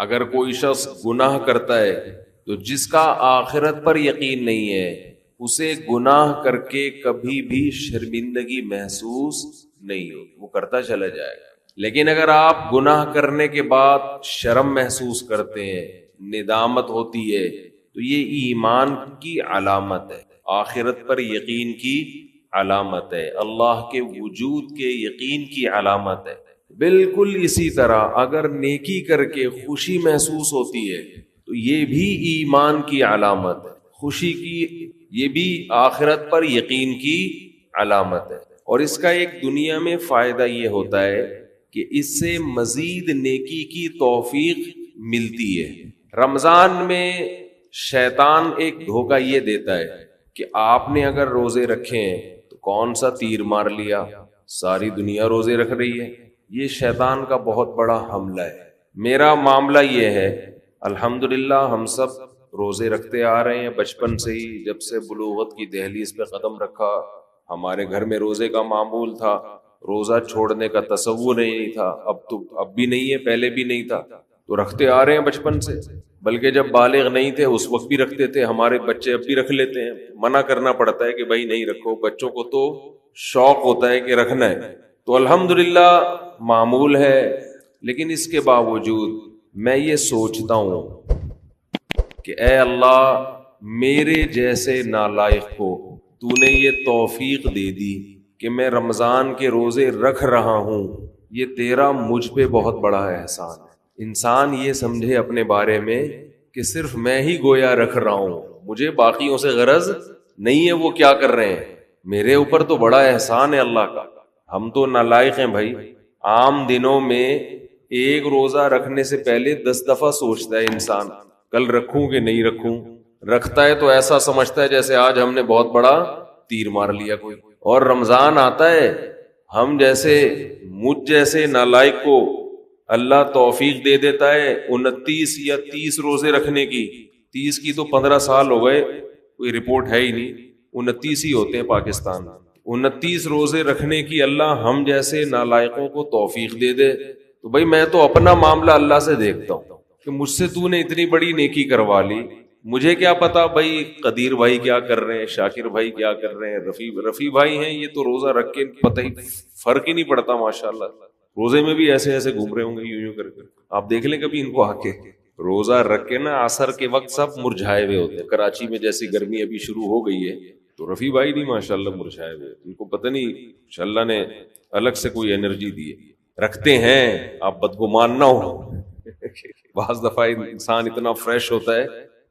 اگر کوئی شخص گناہ کرتا ہے تو جس کا آخرت پر یقین نہیں ہے اسے گناہ کر کے کبھی بھی شرمندگی محسوس نہیں ہو، وہ کرتا چلا جائے گا۔ لیکن اگر آپ گناہ کرنے کے بعد شرم محسوس کرتے ہیں، ندامت ہوتی ہے، تو یہ ایمان کی علامت ہے، آخرت پر یقین کی علامت ہے، اللہ کے وجود کے یقین کی علامت ہے۔ بالکل اسی طرح اگر نیکی کر کے خوشی محسوس ہوتی ہے تو یہ بھی ایمان کی علامت ہے، خوشی کی، یہ بھی آخرت پر یقین کی علامت ہے۔ اور اس کا ایک دنیا میں فائدہ یہ ہوتا ہے کہ اس سے مزید نیکی کی توفیق ملتی ہے۔ رمضان میں شیطان ایک دھوکہ یہ دیتا ہے کہ آپ نے اگر روزے رکھے ہیں تو کون سا تیر مار لیا، ساری دنیا روزے رکھ رہی ہے۔ یہ شیطان کا بہت بڑا حملہ ہے۔ میرا معاملہ یہ ہے، الحمدللہ ہم سب روزے رکھتے آ رہے ہیں بچپن سے ہی، جب سے بلوغت کی دہلیز پہ قدم رکھا ہمارے گھر میں روزے کا معمول تھا، روزہ چھوڑنے کا تصور ہی نہیں تھا، اب بھی نہیں ہے، پہلے بھی نہیں تھا، تو رکھتے آ رہے ہیں بچپن سے، بلکہ جب بالغ نہیں تھے اس وقت بھی رکھتے تھے، ہمارے بچے اب بھی رکھ لیتے ہیں۔ منع کرنا پڑتا ہے کہ بھائی نہیں رکھو، بچوں کو تو شوق ہوتا ہے کہ رکھنا ہے، تو الحمدللہ معمول ہے۔ لیکن اس کے باوجود میں یہ سوچتا ہوں کہ اے اللہ، میرے جیسے نالائق کو تو نے یہ توفیق دے دی کہ میں رمضان کے روزے رکھ رہا ہوں، یہ تیرا مجھ پہ بہت بڑا احسان ہے۔ انسان یہ سمجھے اپنے بارے میں کہ صرف میں ہی گویا رکھ رہا ہوں، مجھے باقیوں سے غرض نہیں ہے وہ کیا کر رہے ہیں، میرے اوپر تو بڑا احسان ہے اللہ کا۔ ہم تو نالائق ہیں بھائی، عام دنوں میں ایک روزہ رکھنے سے پہلے 10 دفعہ سوچتا ہے انسان کل رکھوں کہ نہیں رکھوں، رکھتا ہے تو ایسا سمجھتا ہے جیسے آج ہم نے بہت بڑا تیر مار لیا کوئی۔ اور رمضان آتا ہے، ہم جیسے مجھ جیسے نالائق کو اللہ توفیق دے دیتا ہے 29 یا 30 روزے رکھنے کی، 30 کی تو 15 سال ہو گئے، کوئی رپورٹ ہے ہی نہیں، 29 ہی ہوتے ہیں پاکستان میں، 29 روزے رکھنے کی اللہ ہم جیسے نالائقوں کو توفیق دے دے، تو بھائی میں تو اپنا معاملہ اللہ سے دیکھتا ہوں کہ مجھ سے تو نے اتنی بڑی نیکی کروا لی، مجھے کیا پتا بھائی قدیر بھائی کیا کر رہے ہیں، شاکر بھائی کیا کر رہے ہیں، رفیع بھائی ہیں، یہ تو روزہ رکھ کے پتہ ہی فرق ہی نہیں پڑتا، ماشاءاللہ روزے میں بھی ایسے ایسے گھوم رہے ہوں گے یوں کر کے۔ آپ دیکھ لیں کبھی ان کو آ کے، روزہ رکھ کے نا عصر کے وقت سب مرجھائے ہوئے ہوتے ہیں، کراچی میں جیسی گرمی ابھی شروع ہو گئی ہے تو رفیع بھائی نہیں ماشاءاللہ مرجھائے ہوئے، ان کو پتہ نہیں اللہ نے الگ سے کوئی انرجی دی ہے، رکھتے ہیں، آپ بدگمان نہ ہو۔ بعض دفعہ انسان اتنا فریش ہوتا ہے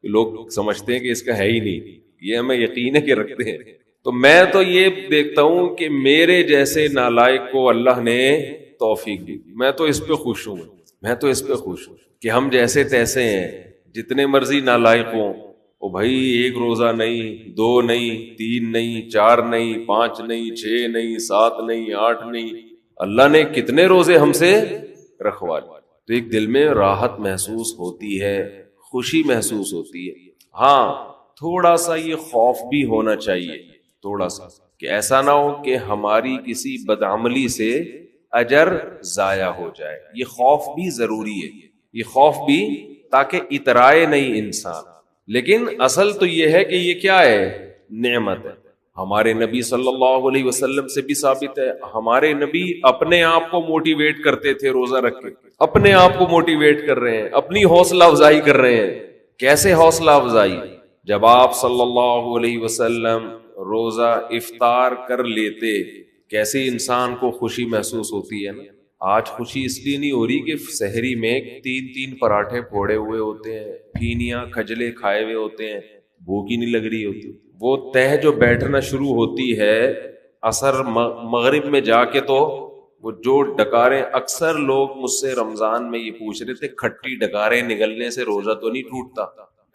کہ لوگ سمجھتے ہیں کہ اس کا ہے ہی نہیں، یہ ہمیں یقین ہے کہ رکھتے ہیں۔ تو میں تو یہ دیکھتا ہوں کہ میرے جیسے نالائق کو اللہ نے توفیق دی، میں تو اس پہ خوش ہوں، میں تو اس پہ خوش ہوں کہ ہم جیسے تیسے ہیں، جتنے مرضی نالائق ہوں، او بھائی ایک روزہ نہیں، 2 نہیں، 3 نہیں، 4 نہیں، 5 نہیں، 6 نہیں، 7 نہیں، 8 نہیں، اللہ نے کتنے روزے ہم سے رکھوا لی، تو ایک دل میں راحت محسوس ہوتی ہے، خوشی محسوس ہوتی ہے۔ ہاں تھوڑا سا یہ خوف بھی ہونا چاہیے، تھوڑا سا، کہ ایسا نہ ہو کہ ہماری کسی بدعملی سے اجر ضائع ہو جائے، یہ خوف بھی ضروری ہے، یہ خوف بھی، تاکہ اترائے نہیں انسان۔ لیکن اصل تو یہ ہے کہ یہ کیا ہے، نعمت ہے۔ ہمارے نبی صلی اللہ علیہ وسلم سے بھی ثابت ہے، ہمارے نبی اپنے آپ کو موٹیویٹ کرتے تھے روزہ رکھ کے، اپنے آپ کو موٹیویٹ کر رہے ہیں، اپنی حوصلہ افزائی کر رہے ہیں۔ کیسے حوصلہ افزائی؟ جب آپ صلی اللہ علیہ وسلم روزہ افطار کر لیتے، کیسے انسان کو خوشی محسوس ہوتی ہے نا۔ آج خوشی اس لیے نہیں ہو رہی کہ سحری میں 3 پراٹھے پھوڑے ہوئے ہوتے ہیں، پھینیاں کھجلے کھائے ہوئے ہوتے ہیں، بھوک ہی نہیں لگ رہی ہوتی، وہ تہ جو بیٹھنا شروع ہوتی ہے عصر مغرب میں جا کے، تو وہ جو ڈکاریں، اکثر لوگ مجھ سے رمضان میں یہ پوچھ رہے تھے کھٹی ڈکاریں نگلنے سے روزہ تو نہیں ٹوٹتا؟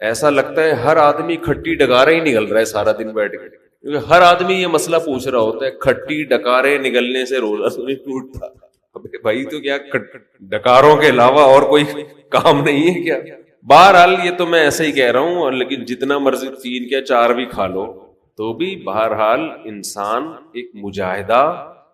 ایسا لگتا ہے ہر آدمی کھٹی ڈکاریں ہی نگل رہا ہے سارا دن بیٹھ کے، کیونکہ ہر آدمی یہ مسئلہ پوچھ رہا ہوتا ہے کھٹی ڈکاریں نگلنے سے روزہ تو نہیں ٹوٹتا۔ بھائی تو کیا ڈکاروں کے علاوہ اور کوئی کام نہیں ہے کیا؟ بہرحال یہ تو میں ایسے ہی کہہ رہا ہوں، لیکن جتنا مرضی 3 کیا 4 بھی کھا لو تو بھی بہرحال انسان ایک مجاہدہ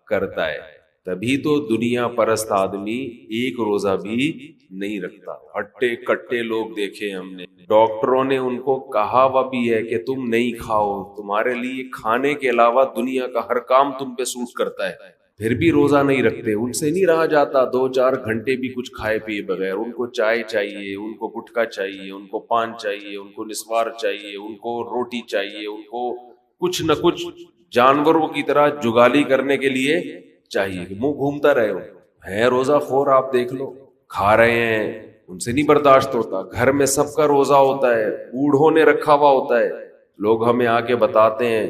کرتا ہے۔ تبھی تو دنیا پرست آدمی ایک روزہ بھی نہیں رکھتا. ہٹے کٹے لوگ دیکھے ہم نے, ڈاکٹروں نے ان کو کہا ہوا بھی ہے کہ تم نہیں کھاؤ, تمہارے لیے کھانے کے علاوہ دنیا کا ہر کام تم پہ سوٹ کرتا ہے, پھر بھی روزہ نہیں رکھتے. ان سے نہیں رہا جاتا 2-4 گھنٹے بھی کچھ کھائے پیے بغیر. ان کو چائے چاہیے, ان کو گٹکا چاہیے, ان کو پان چاہیے, ان کو نسوار چاہیے, ان کو روٹی چاہیے, ان کو کچھ نہ کچھ جانوروں کی طرح جگالی کرنے کے لیے چاہیے کہ منہ گھومتا رہے. ہے روزہ خور, آپ دیکھ لو, کھا رہے ہیں, ان سے نہیں برداشت ہوتا. گھر میں سب کا روزہ ہوتا ہے, بوڑھوں نے رکھا ہوا ہوتا ہے. لوگ ہمیں آ کے بتاتے ہیں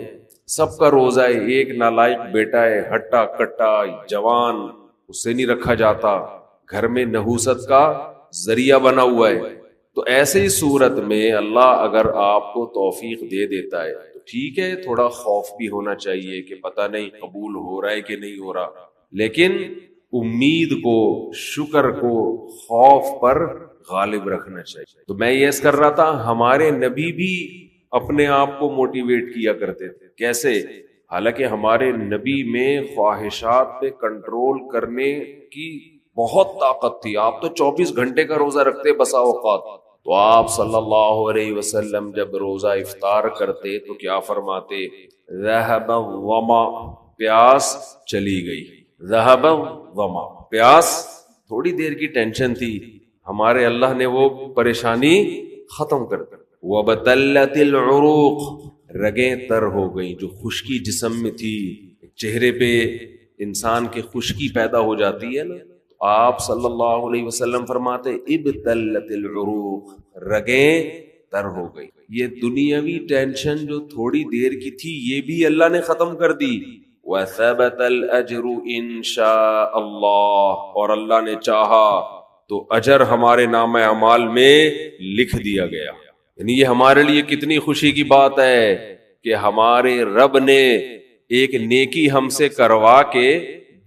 سب کا روزہ ہے, ایک نالائق بیٹا ہے, ہٹا کٹا جوان, اس سے نہیں رکھا جاتا, گھر میں نحوست کا ذریعہ بنا ہوا ہے. تو ایسے ہی صورت میں اللہ اگر آپ کو توفیق دے دیتا ہے تو ٹھیک ہے, تھوڑا خوف بھی ہونا چاہیے کہ پتہ نہیں قبول ہو رہا ہے کہ نہیں ہو رہا, لیکن امید کو, شکر کو خوف پر غالب رکھنا چاہیے. تو میں یہ کر رہا تھا, ہمارے نبی بھی اپنے آپ کو موٹیویٹ کیا کرتے تھے. کیسے؟ حالانکہ ہمارے نبی میں خواہشات پہ کنٹرول کرنے کی بہت طاقت تھی. آپ تو 24 گھنٹے کا روزہ رکھتے بسا اوقات. تو آپ صلی اللہ علیہ وسلم جب روزہ افطار کرتے تو کیا فرماتے؟ ذهب الظما, پیاس چلی گئی. ذهب الظما, پیاس, تھوڑی دیر کی ٹینشن تھی, ہمارے اللہ نے وہ پریشانی ختم کر دی. وَبَتَلَّتِ الْعُرُوقُ, رگیں تر ہو گئیں, جو خشکی جسم میں تھی. چہرے پہ انسان کی خشکی پیدا ہو جاتی ہے نا, آپ صلی اللہ علیہ وسلم فرماتے ابتلت العروق, رگیں تر ہو گئی. یہ دنیاوی ٹینشن جو تھوڑی دیر کی تھی یہ بھی اللہ نے ختم کر دی. وَثَبَتَ الْأَجْرُ إِن شَاءَ اللَّهُ, اور اللہ نے چاہا تو اجر ہمارے نامہ اعمال میں لکھ دیا گیا. یعنی یہ ہمارے لیے کتنی خوشی کی بات ہے کہ ہمارے رب نے ایک نیکی ہم سے کروا کے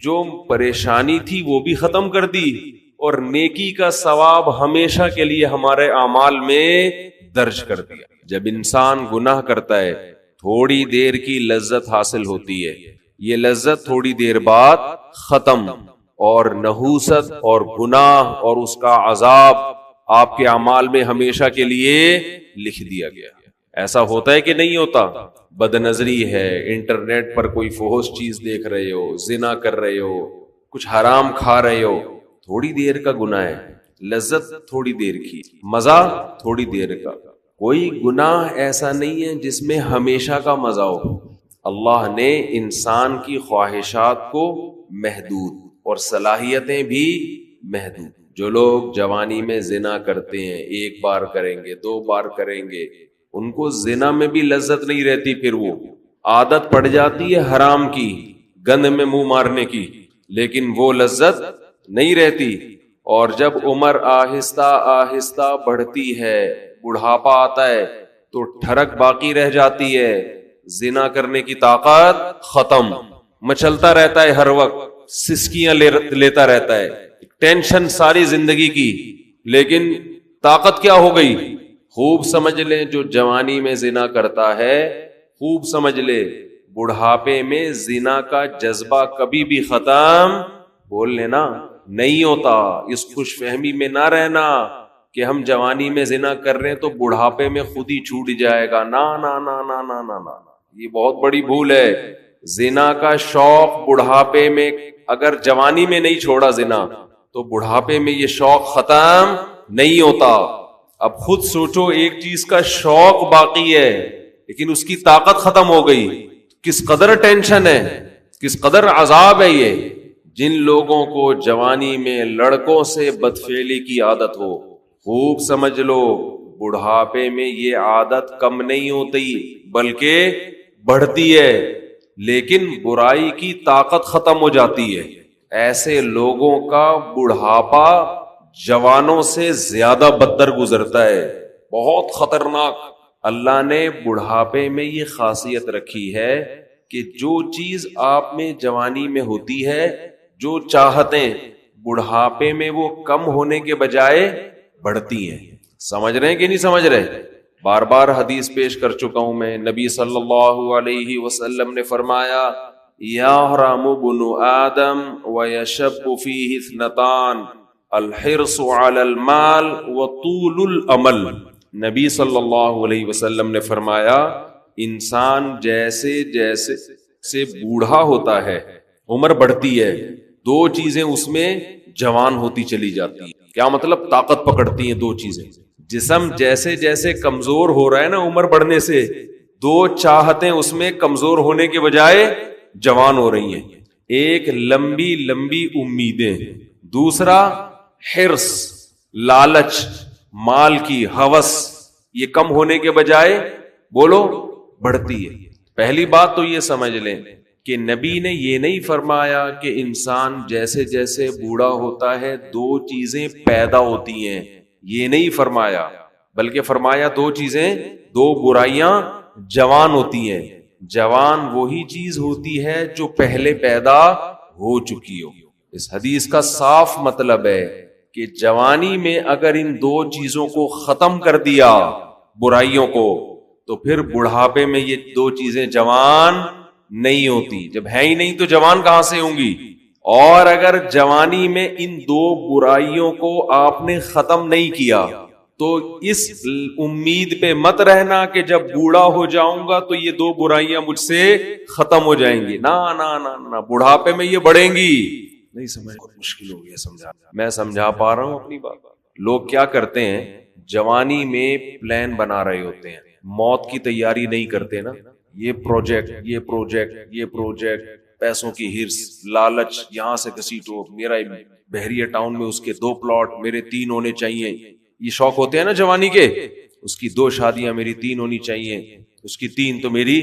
جو پریشانی تھی وہ بھی ختم کر دی, اور نیکی کا ثواب ہمیشہ کے لیے ہمارے اعمال میں درج کر دیا. جب انسان گناہ کرتا ہے تھوڑی دیر کی لذت حاصل ہوتی ہے, یہ لذت تھوڑی دیر بعد ختم, اور نحوست اور گناہ اور اس کا عذاب آپ کے اعمال میں ہمیشہ کے لیے لکھ دیا گیا. ایسا ہوتا ہے کہ نہیں ہوتا؟ بد نظری ہے, انٹرنیٹ پر کوئی فحش چیز دیکھ رہے ہو, زنا کر رہے ہو, کچھ حرام کھا رہے ہو, تھوڑی دیر کا گناہ ہے, لذت تھوڑی دیر کی, مزہ تھوڑی دیر کا. کوئی گناہ ایسا نہیں ہے جس میں ہمیشہ کا مزہ ہو. اللہ نے انسان کی خواہشات کو محدود اور صلاحیتیں بھی محدود. جو لوگ جوانی میں زنا کرتے ہیں, 1 بار کریں گے, 2 بار کریں گے, ان کو زنا میں بھی لذت نہیں رہتی, پھر وہ عادت پڑ جاتی ہے حرام کی, گند میں منہ مارنے کی, لیکن وہ لذت نہیں رہتی. اور جب عمر آہستہ آہستہ بڑھتی ہے, بڑھاپا آتا ہے, تو ٹھڑک باقی رہ جاتی ہے, زنا کرنے کی طاقت ختم, مچلتا رہتا ہے, ہر وقت سسکیاں لیتا رہتا ہے, ٹینشن ساری زندگی کی, لیکن طاقت کیا ہو گئی؟ خوب سمجھ لیں, جو جوانی میں زنا کرتا ہے خوب سمجھ لے, بڑھاپے میں زنا کا جذبہ کبھی بھی ختم, بول لینا, نہیں ہوتا. اس خوش فہمی میں نہ رہنا کہ ہم جوانی میں زنا کر رہے ہیں تو بڑھاپے میں خود ہی چھوٹ جائے گا. نا نا نا نا نا نا نا, یہ بہت بڑی بھول ہے. زنا کا شوق بڑھاپے میں, اگر جوانی میں نہیں چھوڑا زنا تو بڑھاپے میں یہ شوق ختم نہیں ہوتا. اب خود سوچو, ایک چیز کا شوق باقی ہے لیکن اس کی طاقت ختم ہو گئی, کس قدر ٹینشن ہے, کس قدر عذاب ہے یہ. جن لوگوں کو جوانی میں لڑکوں سے بدفعلی کی عادت ہو, خوب سمجھ لو بڑھاپے میں یہ عادت کم نہیں ہوتی بلکہ بڑھتی ہے, لیکن برائی کی طاقت ختم ہو جاتی ہے. ایسے لوگوں کا بڑھاپا جوانوں سے زیادہ بدتر گزرتا ہے, بہت خطرناک. اللہ نے بڑھاپے میں یہ خاصیت رکھی ہے کہ جو چیز آپ میں جوانی میں ہوتی ہے, جو چاہتیں بڑھاپے میں وہ کم ہونے کے بجائے بڑھتی ہیں. سمجھ رہے ہیں کہ نہیں سمجھ رہے؟ بار بار حدیث پیش کر چکا ہوں میں. نبی صلی اللہ علیہ وسلم نے فرمایا یحرم ابن آدم ویشب فیہ اثنتان الحرص علی المال وطول الامل. نبی صلی اللہ علیہ وسلم نے فرمایا انسان جیسے جیسے سے بوڑھا ہوتا ہے، عمر بڑھتی ہے، دو چیزیں اس میں جوان ہوتی چلی جاتی ہیں. کیا مطلب؟ طاقت پکڑتی ہیں دو چیزیں. جسم جیسے جیسے کمزور ہو رہا ہے نا عمر بڑھنے سے، دو چاہتیں اس میں کمزور ہونے کے بجائے جوان ہو رہی ہیں. ایک لمبی لمبی امیدیں، دوسرا حرص، لالچ، مال کی ہوس، یہ کم ہونے کے بجائے بولو بڑھتی ہے. پہلی بات تو یہ سمجھ لیں کہ نبی نے یہ نہیں فرمایا کہ انسان جیسے جیسے بوڑھا ہوتا ہے دو چیزیں پیدا ہوتی ہیں، یہ نہیں فرمایا، بلکہ فرمایا دو چیزیں، دو برائیاں جوان ہوتی ہیں. جوان وہی چیز ہوتی ہے جو پہلے پیدا ہو چکی ہو. اس حدیث کا صاف مطلب ہے کہ جوانی میں اگر ان دو چیزوں کو ختم کر دیا، برائیوں کو، تو پھر بڑھاپے میں یہ دو چیزیں جوان نہیں ہوتی. جب ہے ہی نہیں تو جوان کہاں سے ہوں گی؟ اور اگر جوانی میں ان دو برائیوں کو آپ نے ختم نہیں کیا تو اس امید پہ مت رہنا کہ جب بوڑھا ہو جاؤں گا تو یہ دو برائیاں مجھ سے ختم ہو جائیں گی. نہ بڑھاپے میں یہ بڑھیں گی. نہیں سمجھ، مشکل ہو گیا سمجھا. میں سمجھا پا رہا ہوں اپنی بات. لوگ کیا کرتے ہیں، جوانی میں پلان بنا رہے ہوتے ہیں، موت کی تیاری نہیں کرتے نا. یہ پروجیکٹ، پیسوں کی ہرس، لالچ، یہاں سے گھسیٹو، میرا بحریہ ٹاؤن میں اس کے 2 پلاٹ، میرے 3 ہونے چاہیے. یہ شوق ہوتے ہیں نا جوانی کے. اس کی 2 شادیاں، میری 3 ہونی چاہیے، اس کی 3 تو میری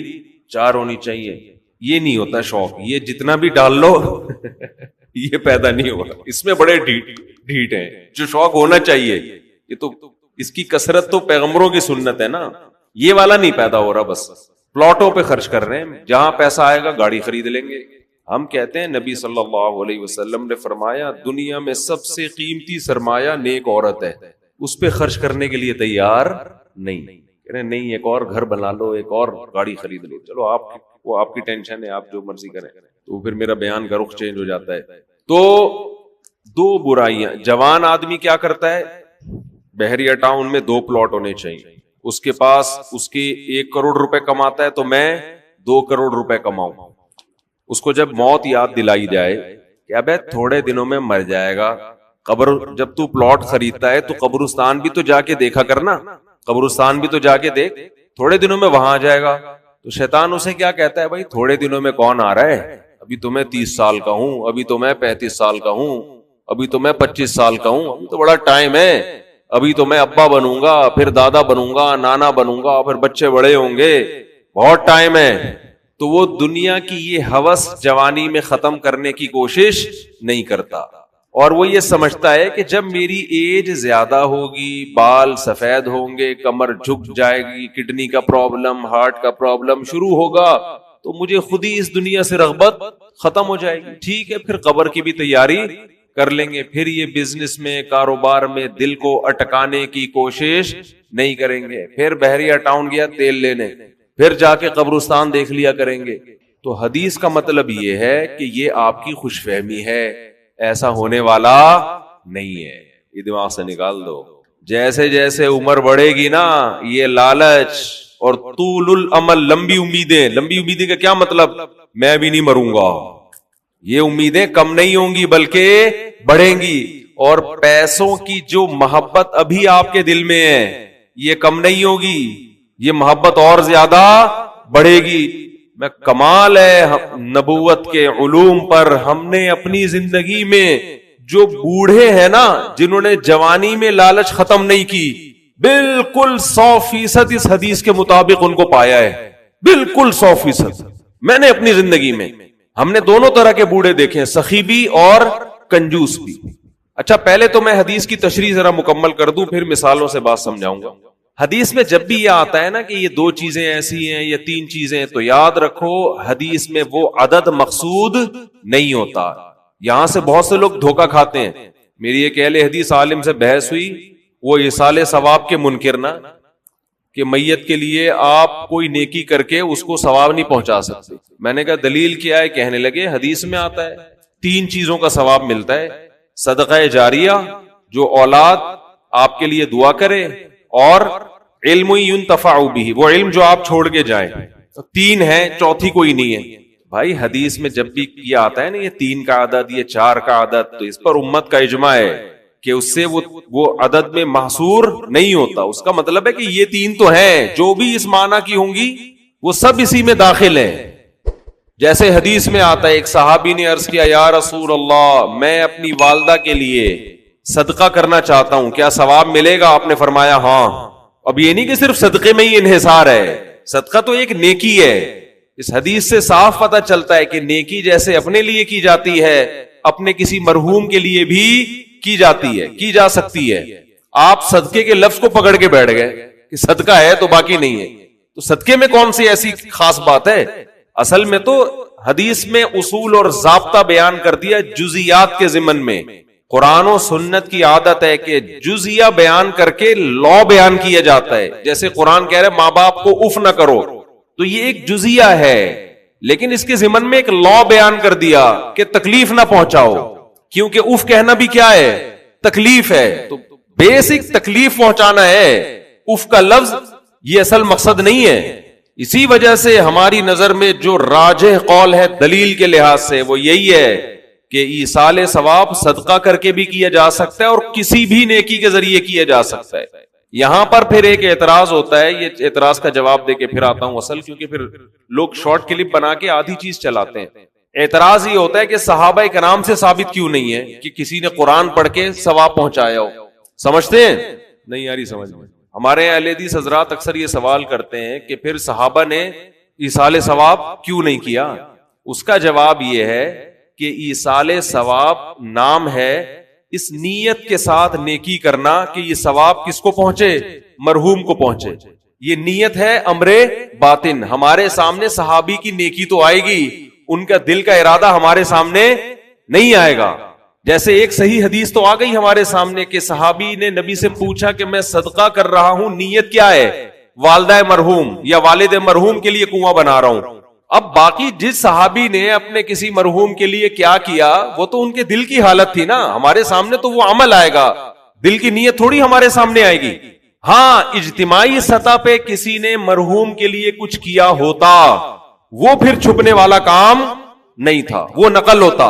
4 ہونی چاہیے. یہ نہیں ہوتا شوق. یہ جتنا بھی ڈال لو یہ پیدا نہیں ہوگا. اس میں بڑے ڈھیٹ ہیں. جو شوق ہونا چاہیے، یہ تو اس کی کثرت تو پیغمبروں کی سنت ہے نا. یہ والا نہیں پیدا ہو رہا. بس پلاٹوں پہ خرچ کر رہے ہیں، جہاں پیسہ آئے گا گاڑی خرید لیں گے. ہم کہتے ہیں نبی صلی اللہ علیہ وسلم نے فرمایا دنیا میں سب سے قیمتی سرمایہ نیک عورت ہے. اس پہ خرچ کرنے کے لیے تیار نہیں. کہہ رہے نہیں، ایک اور گھر بنا لو، ایک اور گاڑی خرید لو. چلو وہ آپ کی ٹینشن ہے، آپ جو مرضی کریں. تو پھر میرا بیان کا رخ چینج ہو جاتا ہے. تو 2 برائیاں. جوان آدمی کیا کرتا ہے، بحریہ ٹاؤن میں 2 پلاٹ ہونے چاہیے. اس کے پاس اس کے 1 کروڑ روپے کماتا ہے تو میں 2 کروڑ روپے کماؤں. اس کو جب موت یاد دلائی جائے کہ ابے تھوڑے دنوں میں مر جائے گا، قبر، جب تو پلاٹ خریدتا ہے تو قبرستان بھی تو جا کے دیکھا کرنا. قبرستان بھی تو جا کے دیکھ، تھوڑے دنوں میں وہاں آ جائے گا. تو شیطان اسے کیا کہتا ہے، بھائی تھوڑے دنوں میں کون آ رہا ہے، ابھی تو میں 30 سال کا ہوں، ابھی تو میں 35 سال کا ہوں، ابھی تو میں 25 سال کا ہوں، ابھی تو بڑا ٹائم ہے، ابھی تو میں ابا بنوں گا، پھر دادا بنوں گا، نانا بنوں گا، پھر بچے بڑے ہوں گے، بہت ٹائم ہے. تو وہ دنیا کی یہ ہوس جوانی میں ختم کرنے کی کوشش نہیں کرتا. اور وہ یہ سمجھتا ہے کہ جب میری ایج زیادہ ہوگی، بال سفید ہوں گے، کمر جھک جائے گی، کڈنی کا پرابلم، ہارٹ کا پرابلم شروع ہوگا، تو مجھے خود ہی اس دنیا سے رغبت ختم ہو جائے گی. ٹھیک ہے، پھر قبر کی بھی تیاری کر لیں گے. پھر یہ بزنس میں، کاروبار میں دل کو اٹکانے کی کوشش نہیں کریں گے. پھر بحریہ ٹاؤن گیا تیل لینے، پھر جا کے قبرستان دیکھ لیا کریں گے. تو حدیث کا مطلب یہ ہے کہ یہ آپ کی خوش فہمی ہے، ایسا ہونے والا نہیں ہے. یہ دماغ سے نکال دو. جیسے جیسے عمر بڑھے گی نا، یہ لالچ اور طول الامل، لمبی امیدیں کا کیا مطلب، میں بھی نہیں مروں گا، یہ امیدیں کم نہیں ہوں گی بلکہ بڑھیں گی. اور پیسوں کی جو محبت ابھی آپ کے دل میں ہے یہ کم نہیں ہوگی، یہ محبت اور زیادہ بڑھے گی. میں کمال ہے نبوت کے علوم پر، ہم نے اپنی زندگی میں جو بوڑھے ہیں نا، جنہوں نے جوانی میں لالچ ختم نہیں کی، بالکل 100% اس حدیث کے مطابق ان کو پایا ہے. بالکل 100%. میں نے اپنی زندگی میں، ہم نے دونوں طرح کے بوڑھے دیکھے ہیں، سخی بھی اور کنجوس بھی. اچھا پہلے تو میں حدیث کی تشریح ذرا مکمل کر دوں، پھر مثالوں سے بات سمجھاؤں گا. حدیث میں جب بھی یہ آتا ہے نا کہ یہ 2 چیزیں ایسی ہیں، یہ 3 چیزیں، تو یاد رکھو حدیث میں وہ عدد مقصود نہیں ہوتا. یہاں سے بہت سے لوگ دھوکہ کھاتے ہیں. میری ایک اہل حدیث عالم سے بحث ہوئی، وہ ایصال ثواب کے منکر نا، کہ میت کے لیے آپ کوئی نیکی کر کے اس کو ثواب نہیں پہنچا سکتے. میں نے کہا دلیل کیا ہے؟ کہنے لگے حدیث میں آتا ہے 3 چیزوں کا ثواب ملتا ہے: صدقہ جاریہ جو اولاد آپ کے لیے دعا کرے، اور علم ينتفع به وہ علم جو آپ چھوڑ کے جائیں. 3 ہے، چوتھی کوئی نہیں ہے. بھائی حدیث میں جب بھی یہ آتا ہے نا یہ 3 کا عدد، یہ 4 کا عدد، تو اس پر امت کا اجماع ہے کہ اس سے وہ عدد میں محصور نہیں ہوتا. اس کا مطلب ہے کہ یہ 3 تو ہیں، جو بھی اس معنی کی ہوں گی وہ سب اسی میں داخل ہیں. جیسے حدیث میں آتا ہے ایک صحابی نے عرض کیا یا رسول اللہ میں اپنی والدہ کے لیے صدقہ کرنا چاہتا ہوں، کیا ثواب ملے گا؟ آپ نے فرمایا ہاں. اب یہ نہیں کہ صرف صدقے میں ہی انحصار ہے، صدقہ تو ایک نیکی ہے. اس حدیث سے صاف پتہ چلتا ہے کہ نیکی جیسے اپنے لیے کی جاتی ہے، اپنے کسی مرحوم کے لیے بھی کی جاتی ہے، کی جا سکتی ہے. آپ صدقے کے لفظ کو پکڑ کے بیٹھ گئے کہ صدقہ ہے تو باقی نہیں ہے، تو صدقے میں کون سی ایسی خاص بات ہے؟ اصل میں تو حدیث میں اصول اور ضابطہ بیان کر دیا جزیات کے ضمن میں. قرآن و سنت کی عادت ہے کہ جزیہ بیان کر کے لا بیان کیا جاتا ہے. جیسے قرآن کہہ رہے ماں باپ کو اف نہ کرو، تو یہ ایک جزیہ ہے، لیکن اس کے ضمن میں ایک لا بیان کر دیا کہ تکلیف نہ پہنچاؤ، کیونکہ اف کہنا بھی کیا ہے؟ تکلیف ہے. تو بیسک تکلیف پہنچانا ہے، اف کا لفظ یہ اصل مقصد نہیں ہے. اسی وجہ سے ہماری نظر میں جو راجح قول ہے دلیل کے لحاظ سے وہ یہی ہے کہ ایصال ثواب صدقہ کر کے بھی کیا جا سکتا ہے اور کسی بھی نیکی کے ذریعے کیا جا سکتا ہے. یہاں پر پھر ایک اعتراض ہوتا ہے، یہ اعتراض کا جواب دے کے پھر آتا ہوں اصل، کیونکہ پھر لوگ شارٹ کلپ بنا کے آدھی چیز چلاتے ہیں. اعتراض یہ ہوتا ہے کہ صحابہ کرام سے ثابت کیوں نہیں ہے کہ کسی نے قرآن پڑھ کے ثواب پہنچایا ہو. سمجھتے ہیں؟ نہیں یاری سمجھ میں. ہمارے اہل حدیث حضرات اکثر یہ سوال کرتے ہیں کہ پھر صحابہ نے ایصال ثواب کیوں نہیں کیا؟ اس کا جواب یہ ہے کہ ایصال ثواب نام ہے اس نیت کے ساتھ نیکی کرنا کہ یہ ثواب کس کو پہنچے؟ مرحوم کو پہنچے. یہ نیت ہے امر باطن. ہمارے سامنے صحابی کی نیکی تو آئے گی، ان کا دل کا ارادہ ہمارے سامنے نہیں آئے گا. جیسے ایک صحیح حدیث تو آ گئی ہمارے سامنے کہ صحابی نے نبی سے پوچھا کہ میں صدقہ کر رہا ہوں، نیت کیا ہے؟ والدہ مرحوم یا والد مرحوم کے لیے کنواں بنا رہا ہوں. اب باقی جس صحابی نے اپنے کسی مرحوم کے لیے کیا کیا وہ تو ان کے دل کی حالت تھی نا. ہمارے سامنے تو وہ عمل آئے گا، دل کی نیت تھوڑی ہمارے سامنے آئے گی. ہاں اجتماعی سطح پہ کسی نے مرحوم کے لیے کچھ کیا ہوتا وہ پھر چھپنے والا کام نہیں تھا، وہ نقل ہوتا،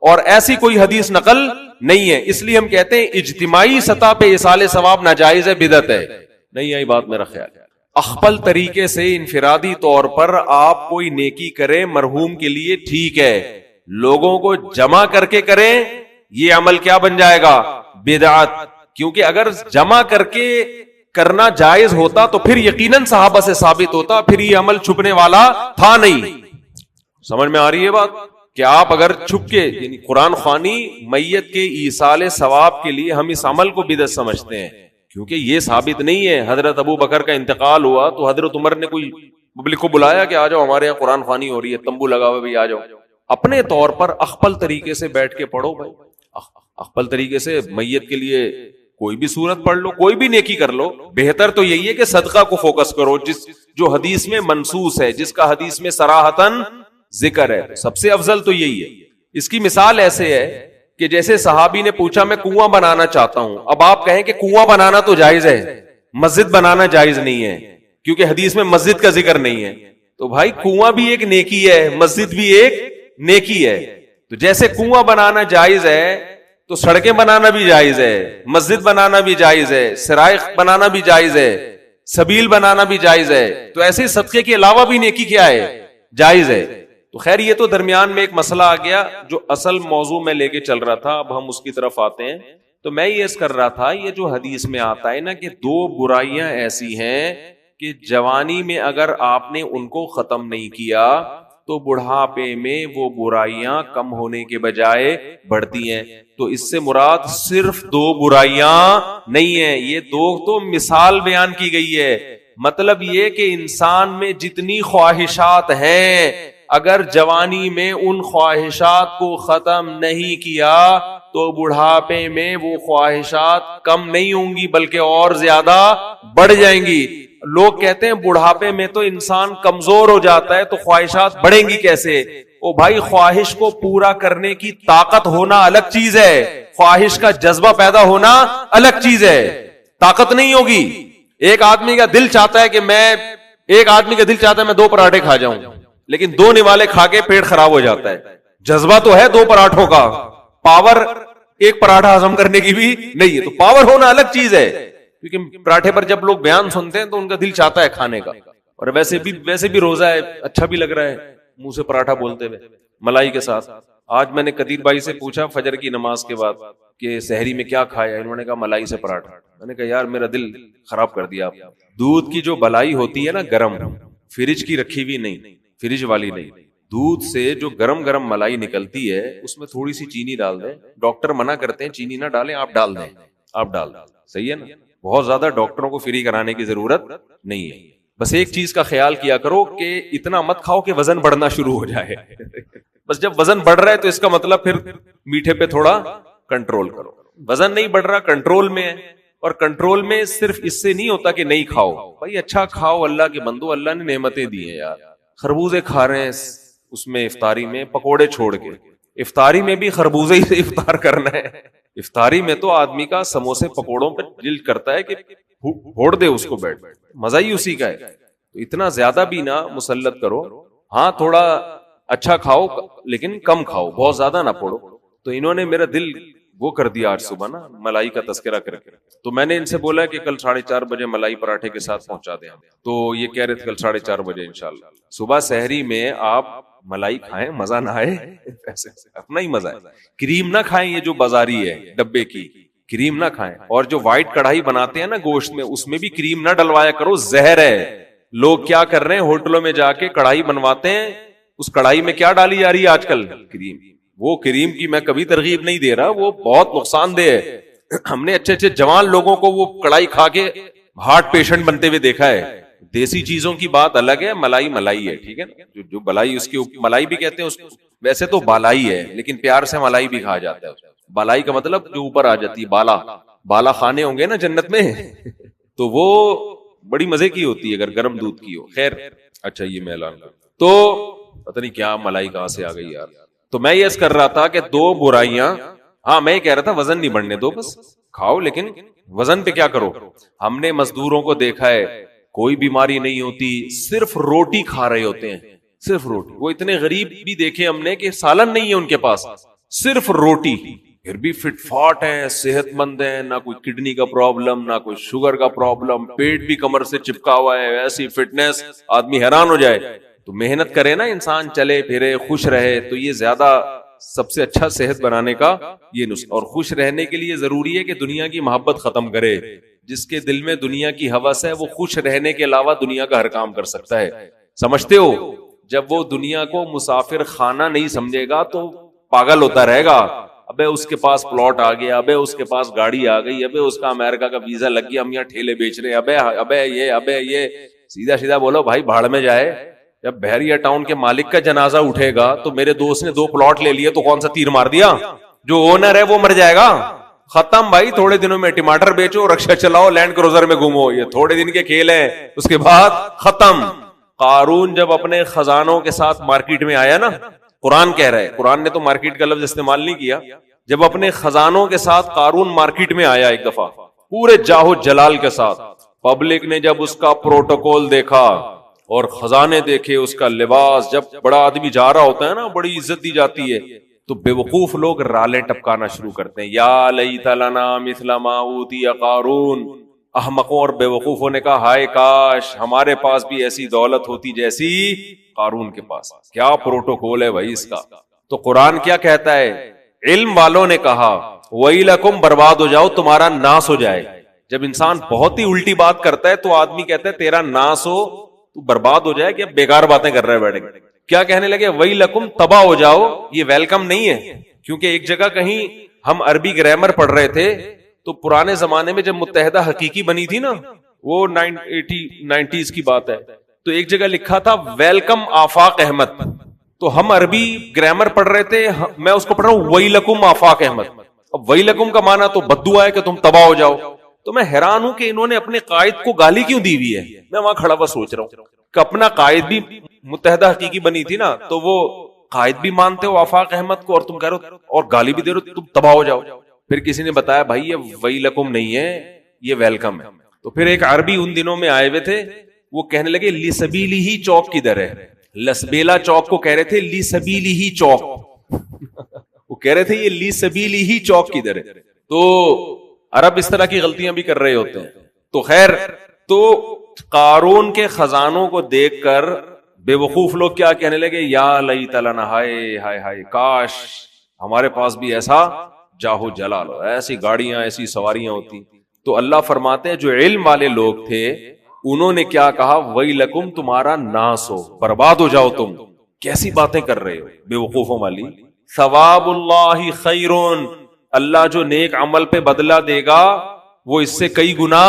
اور ایسی کوئی حدیث نقل نہیں ہے. اس لیے ہم کہتے ہیں اجتماعی سطح پہ ایصال ثواب ناجائز ہے، بدعت ہے. نہیں آئی بات میرا خیال ہے. اخپل طریقے سے انفرادی طور پر آپ کوئی نیکی کریں مرحوم کے لیے ٹھیک ہے، لوگوں کو جمع کر کے کریں یہ عمل کیا بن جائے گا؟ بدعت. کیونکہ اگر جمع کر کے کرنا جائز ہوتا تو پھر یقیناً صحابہ سے ثابت ہوتا، پھر یہ عمل چھپنے والا تھا نہیں. سمجھ میں آ رہی ہے بات؟ کہ آپ اگر چھپ کے یعنی قرآن خوانی میت کے ایصال ثواب کے لیے ہم اس عمل کو بدعت سمجھتے ہیں، کیونکہ یہ ثابت نہیں ہے. حضرت ابو بکر کا انتقال ہوا تو حضرت عمر نے کوئی پبلک کو بلایا کہ آ جاؤ ہمارے یہاں قرآن خوانی ہو رہی ہے، تمبو لگا ہوا بھائی آ جاؤ. اپنے طور پر اخپل طریقے سے بیٹھ کے پڑھو بھائی، اخپل طریقے سے میت کے لیے کوئی بھی سورت پڑھ لو، کوئی بھی نیکی کر لو. بہتر تو یہی ہے کہ صدقہ کو فوکس کرو جو حدیث میں منصوص ہے، جس کا حدیث میں صراحتاً ذکر ہے. سب سے افضل تو یہی ہے. اس کی مثال ایسے ہے کہ جیسے صحابی نے پوچھا میں کنواں بنانا چاہتا ہوں. اب آپ کہیں کہ کنواں بنانا تو جائز ہے، مسجد بنانا جائز نہیں ہے، کیونکہ حدیث میں مسجد کا ذکر نہیں ہے. تو بھائی کنواں بھی ایک نیکی ہے، مسجد بھی ایک نیکی ہے. تو جیسے کنواں بنانا جائز ہے تو سڑکیں بنانا بھی جائز ہے، مسجد بنانا بھی جائز ہے، سرائق بنانا بھی جائز ہے، سبیل بنانا بھی جائز ہے. تو ایسے صدقے کے علاوہ بھی نیکی کیا ہے؟ جائز ہے. تو خیر یہ تو درمیان میں ایک مسئلہ آ گیا جو اصل موضوع میں لے کے چل رہا تھا، اب ہم اس کی طرف آتے ہیں. تو میں یہ کر رہا تھا یہ جو حدیث میں آتا ہے نا کہ 2 برائیاں ایسی ہیں کہ جوانی میں اگر آپ نے ان کو ختم نہیں کیا تو بڑھاپے میں وہ برائیاں کم ہونے کے بجائے بڑھتی ہیں. تو اس سے مراد صرف 2 برائیاں نہیں ہیں، یہ 2 تو مثال بیان کی گئی ہے. مطلب یہ کہ انسان میں جتنی خواہشات ہیں اگر جوانی میں ان خواہشات کو ختم نہیں کیا تو بڑھاپے میں وہ خواہشات کم نہیں ہوں گی بلکہ اور زیادہ بڑھ جائیں گی. لوگ کہتے ہیں بڑھاپے میں تو انسان کمزور ہو جاتا ہے تو خواہشات بڑھیں گی کیسے؟ او بھائی خواہش کو پورا کرنے کی طاقت ہونا الگ چیز ہے، خواہش کا جذبہ پیدا ہونا الگ چیز ہے، طاقت نہیں ہوگی۔ ایک آدمی کا دل چاہتا ہے کہ میں 2 پراٹھے کھا جاؤں، لیکن 2 نوالے کھا کے پیٹ خراب ہو جاتا ہے۔ جذبہ تو ہے 2 پراٹھوں کا، پاور ایک پراٹھا ہضم کرنے کی بھی نہیں ہے، تو پاور ہونا الگ چیز ہے۔ کیونکہ پراٹھے پر جب لوگ بیان سنتے ہیں تو ان کا دل چاہتا ہے کھانے کا، اور ویسے بھی روزہ ہے، اچھا بھی لگ رہا ہے منہ سے پراٹھا بولتے ہوئے ملائی کے ساتھ۔ آج میں نے قدیر بھائی سے پوچھا فجر کی نماز کے بعد کہ سحری میں کیا کھایا، انہوں نے کہا ملائی سے پراٹھا۔ میں نے کہا یار میرا دل خراب کر دیا آپ۔ دودھ کی جو بلائی ہوتی ہے نا گرم، فریج کی رکھی ہوئی نہیں، فریج والی نہیں، دودھ سے جو گرم گرم ملائی نکلتی ہے اس میں تھوڑی سی چینی ڈال دیں۔ ڈاکٹر منع کرتے ہیں چینی نہ ڈالیں، آپ ڈال دیں، آپ ڈال دیں، صحیح ہے نا؟ بہت زیادہ ڈاکٹروں کو فری کرانے کی ضرورت نہیں ہے۔ بس ایک چیز کا خیال کیا کرو کہ اتنا مت کھاؤ کہ وزن بڑھنا شروع ہو جائے۔ بس جب وزن بڑھ رہا ہے تو اس کا مطلب پھر میٹھے پہ تھوڑا کنٹرول کرو۔ وزن نہیں بڑھ رہا، کنٹرول میں ہے، اور کنٹرول میں صرف اس سے نہیں ہوتا کہ نہیں کھاؤ، بھائی اچھا کھاؤ، اللہ کے بندو، اللہ نے نعمتیں دی ہیں یار۔ خربوزے کھا رہے ہیں اس میں افطاری میں، پکوڑے چھوڑ کے، افطاری میں بھی خربوزے ہی سے افطار کرنا ہے۔ افطاری میں تو آدمی کا سموسے پکوڑوں پہ دل کرتا ہے کہ پھوڑ دے اس کو، بیٹھ مزہ ہی اسی کا ہے۔ تو اتنا زیادہ بھی نہ مسلط کرو، ہاں تھوڑا اچھا کھاؤ لیکن کم کھاؤ، بہت زیادہ نہ پھوڑو۔ تو انہوں نے میرا دل وہ کر دیا آج صبح نا ملائی کا تذکرہ کر کے، تو میں نے ان سے بولا کہ کل 4:30 بجے ملائی پراٹھے کے ساتھ پہنچا دیں، تو یہ کہہ رہے تھے کل 4:30 بجے انشاءاللہ۔ صبح سحری میں آپ ملائی کھائیں، مزہ نہ آئے اپنا ہی مزہ ہے۔ کریم نہ کھائیں، یہ جو بازاری ہے ڈبے کی کریم نہ کھائیں، اور جو وائٹ کڑھائی بناتے ہیں نا گوشت میں، اس میں بھی کریم نہ ڈلوایا کرو، زہر ہے۔ لوگ کیا کر رہے ہیں، ہوٹلوں میں جا کے کڑھائی بنواتے ہیں، اس کڑھائی میں کیا ڈالی جا رہی ہے آج کل؟ کریم۔ وہ کریم کی میں کبھی ترغیب نہیں دے رہا، وہ بہت نقصان دہ ہے۔ ہم نے اچھے اچھے جوان لوگوں کو وہ کڑھائی کھا کے ہارٹ پیشنٹ بنتے ہوئے دیکھا ہے۔ دیسی چیزوں کی بات الگ ہے، ملائی ہے، ٹھیک ہے نا؟ جو بلائی، اس کی ملائی بھی کہتے ہیں اس کو، ویسے تو بالائی ہے لیکن پیار سے ملائی بھی کہا جاتا ہے۔ بالائی کا مطلب جو اوپر آ جاتی ہے، بالا خانے ہوں گے نا جنت میں تو وہ بڑی مزے کی ہوتی ہے اگر گرم دودھ کی ہو۔ خیر اچھا، یہ میں اعلان کرتا ہوں، تو پتہ نہیں کیا ملائی کہاں سے آ گئی یار۔ تو میں یہ کر رہا تھا کہ 2 برائیاں، ہاں میں یہ کہہ رہا تھا وزن نہیں بڑھنے دو، بس کھاؤ لیکن وزن پہ کیا کرو۔ ہم نے مزدوروں کو دیکھا ہے، کوئی بیماری نہیں ہوتی، صرف روٹی کھا رہے ہوتے ہیں، صرف روٹی۔ وہ اتنے غریب بھی دیکھے ہم نے کہ سالن نہیں ہے ان کے پاس، صرف روٹی، پھر بھی فٹ فاٹ ہیں، صحت مند ہیں، نہ کوئی کڈنی کا پرابلم، نہ کوئی شوگر کا پرابلم، پیٹ بھی کمر سے چپکا ہوا ہے، ایسی فٹنس آدمی حیران ہو جائے۔ تو محنت کرے نا انسان، چلے پھرے، خوش رہے، تو یہ زیادہ سب سے اچھا صحت بنانے کا یہ نسخہ۔ اور خوش رہنے کے لیے ضروری ہے کہ دنیا کی محبت ختم کرے۔ جس کے دل میں دنیا کی ہوس ہے وہ خوش رہنے کے علاوہ دنیا کا ہر کام کر سکتا ہے، سمجھتے ہو؟ جب وہ دنیا کو مسافر خانہ نہیں سمجھے گا تو پاگل ہوتا رہے گا۔ ابے اس کے پاس پلاٹ آ گیا، ابے اس کے پاس گاڑی آ گئی، ابے اس کا امریکہ کا ویزا لگ گیا، ہم یہاں ٹھیلے بیچ رہے ہیں، ابے یہ سیدھا سیدھا بولو بھائی بھاڑ میں جائے۔ جب بحریہ ٹاؤن کے مالک کا جنازہ اٹھے گا تو میرے دوست نے 2 پلاٹ لے لیے تو کون سا تیر مار دیا؟ جو اونر ہے وہ مر جائے گا، ختم بھائی۔ تھوڑے دنوں میں ٹماٹر بیچو، رکشا چلاؤ، لینڈ کروزر میں گھومو، یہ تھوڑے دن کے کھیل ہیں، اس کے بعد ختم۔ قارون جب اپنے خزانوں کے ساتھ مارکیٹ میں آیا نا، قرآن کہہ رہا ہے، قرآن نے تو مارکیٹ کا لفظ استعمال نہیں کیا، جب اپنے خزانوں کے ساتھ قارون مارکیٹ میں آیا ایک دفعہ پورے جاہو جلال کے ساتھ، پبلک نے جب اس کا پروٹوکول دیکھا اور خزانے دیکھے، اس کا لباس، جب بڑا آدمی جا رہا ہوتا ہے نا بڑی عزت دی جاتی ہے، تو بے وقوف لوگ رالیں ٹپکانا شروع کرتے ہیں، یا لیت لنا مثل ما اوتی قارون۔ احمقوں اور بے وقوفوں نے کہا ہائے کاش ہمارے پاس بھی ایسی دولت ہوتی جیسی قارون کے پاس۔ کیا پروٹوکول ہے بھائی اس کا۔ تو قرآن کیا کہتا ہے؟ علم والوں نے کہا ویلکم، برباد ہو جاؤ، تمہارا ناس ہو جائے۔ جب انسان بہت ہی الٹی بات کرتا ہے تو آدمی کہتا ہے تیرا ناس ہو، تو برباد ہو جائے، کہ اب بیکار باتیں کر رہے ہیں بیٹھے۔ کیا کہنے لگے؟ ویلکم، تباہ ہو جاؤ۔ یہ ویلکم نہیں ہے، کیونکہ ایک جگہ کہیں ہم عربی گرامر پڑھ رہے تھے تو پرانے زمانے میں جب متحدہ حقیقی بنی تھی نا، وہ 90s کی بات ہے، تو ایک جگہ لکھا تھا ویلکم آفاق احمد، تو ہم عربی گرامر پڑھ رہے تھے، میں اس کو پڑھ رہا ہوں ویلکم آفاق احمد۔ اب ویلکم کا معنی تو بددعا ہے کہ تم تباہ ہو جاؤ، تو میں حیران ہوں کہ انہوں نے اپنے قائد کو گالی کیوں دی ہوئی ہے. میں وہاں کھڑا ہوا سوچ رہا ہوں کہ اپنا قائد بھی متحدہ حقیقی بنی تھی نا, تو وہ قائد بھی مانتے ہو آفاق احمد کو, اور تم کہہ رہے ہو اور گالی بھی دے رہے ہو, تم تباہ ہو جاؤ. پھر کسی نے بتایا بھائی یہ ویلکم نہیں ہے, یہ ویلکم ہے. تو پھر ایک عربی ان دنوں میں آئے ہوئے تھے, وہ کہنے لگے لی سبیلی ہی چوک کدھر ہے. لسبیلا چوک کو کہہ رہے تھے لی سبیلی ہی چوک. وہ کہہ رہے تھے یہ لی سبیلی ہی چوک کدھر ہے. تو عرب اس طرح کی غلطیاں بھی کر رہے ہوتے ہیں. تو خیر, تو قارون کے خزانوں کو دیکھ کر بے وقوف لوگ کیا کہنے لگے, یا لیت لنا, ہائے ہائے ہائے, کاش ہمارے پاس بھی ایسا جاہو جلال ہو, ایسی گاڑیاں ایسی سواریاں ہوتی. تو اللہ فرماتے ہیں جو علم والے لوگ تھے انہوں نے کیا کہا, ویلکم, تمہارا ناس ہو, برباد ہو جاؤ تم, کیسی باتیں کر رہے ہو بے وقوفوں والی. ثواب اللہ خیرون, اللہ جو نیک عمل پہ بدلہ دے گا وہ اس سے کئی گنا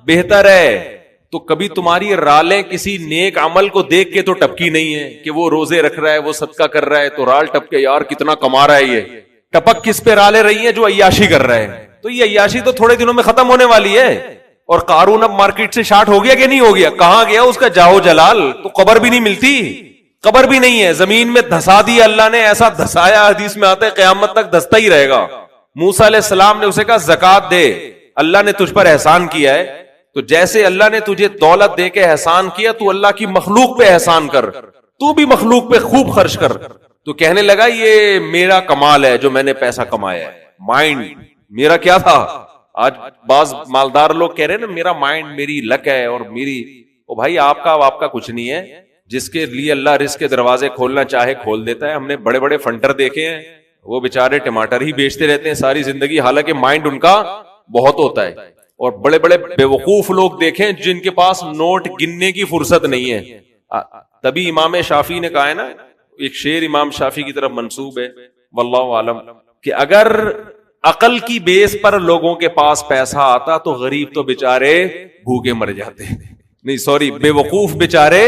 بہتر ہے. تو کبھی تمہاری رالیں کسی نیک عمل کو دیکھ کے تو ٹپکی نہیں ہے کہ وہ روزے رکھ رہا ہے, وہ صدقہ کر رہا ہے, تو رال ٹپ کے یار کتنا کما رہا ہے. یہ ٹپک کس پہ رالیں رہی ہیں, جو عیاشی کر رہے ہیں. تو یہ عیاشی تو تھوڑے دنوں میں ختم ہونے والی ہے. اور قارون اب مارکیٹ سے شارٹ ہو گیا کہ نہیں ہو گیا, کہاں گیا اس کا جاہو جلال. تو قبر بھی نہیں ملتی, قبر بھی نہیں ہے, زمین میں دھسا دیا اللہ نے, ایسا دھسایا حدیث میں آتا ہے قیامت تک دھستا ہی رہے گا. موسیٰ علیہ السلام نے اسے کہا زکات دے, اللہ نے تجھ پر احسان کیا ہے, تو جیسے اللہ نے تجھے دولت دے کے احسان کیا, تو اللہ کی مخلوق پہ احسان کر, تو بھی مخلوق پہ خوب خرچ کر. تو کہنے لگا یہ میرا کمال ہے جو میں نے پیسہ کمایا ہے, مائنڈ میرا کیا تھا. آج بعض مالدار لوگ کہہ رہے ہیں نا میرا مائنڈ, میری لک ہے اور میری, او بھائی آپ کا کچھ نہیں ہے. جس کے لیے اللہ رزق کے دروازے کھولنا چاہے کھول دیتا ہے. ہم نے بڑے بڑے فنٹر دیکھے ہیں, وہ بےچارے ٹماٹر ہی بیچتے رہتے ہیں ساری زندگی, حالانکہ مائنڈ ان کا بہت ہوتا ہے. اور بڑے بڑے بے وقوف لوگ دیکھیں جن کے پاس نوٹ گننے کی فرصت نہیں ہے. تبھی امام شافعی نے کہا ہے نا, ایک شعر امام شافعی کی طرف منسوب ہے واللہ عالم, کہ اگر عقل کی بیس پر لوگوں کے پاس پیسہ آتا تو غریب تو بےچارے بھوکے مر جاتے, نہیں سوری بے وقوف بےچارے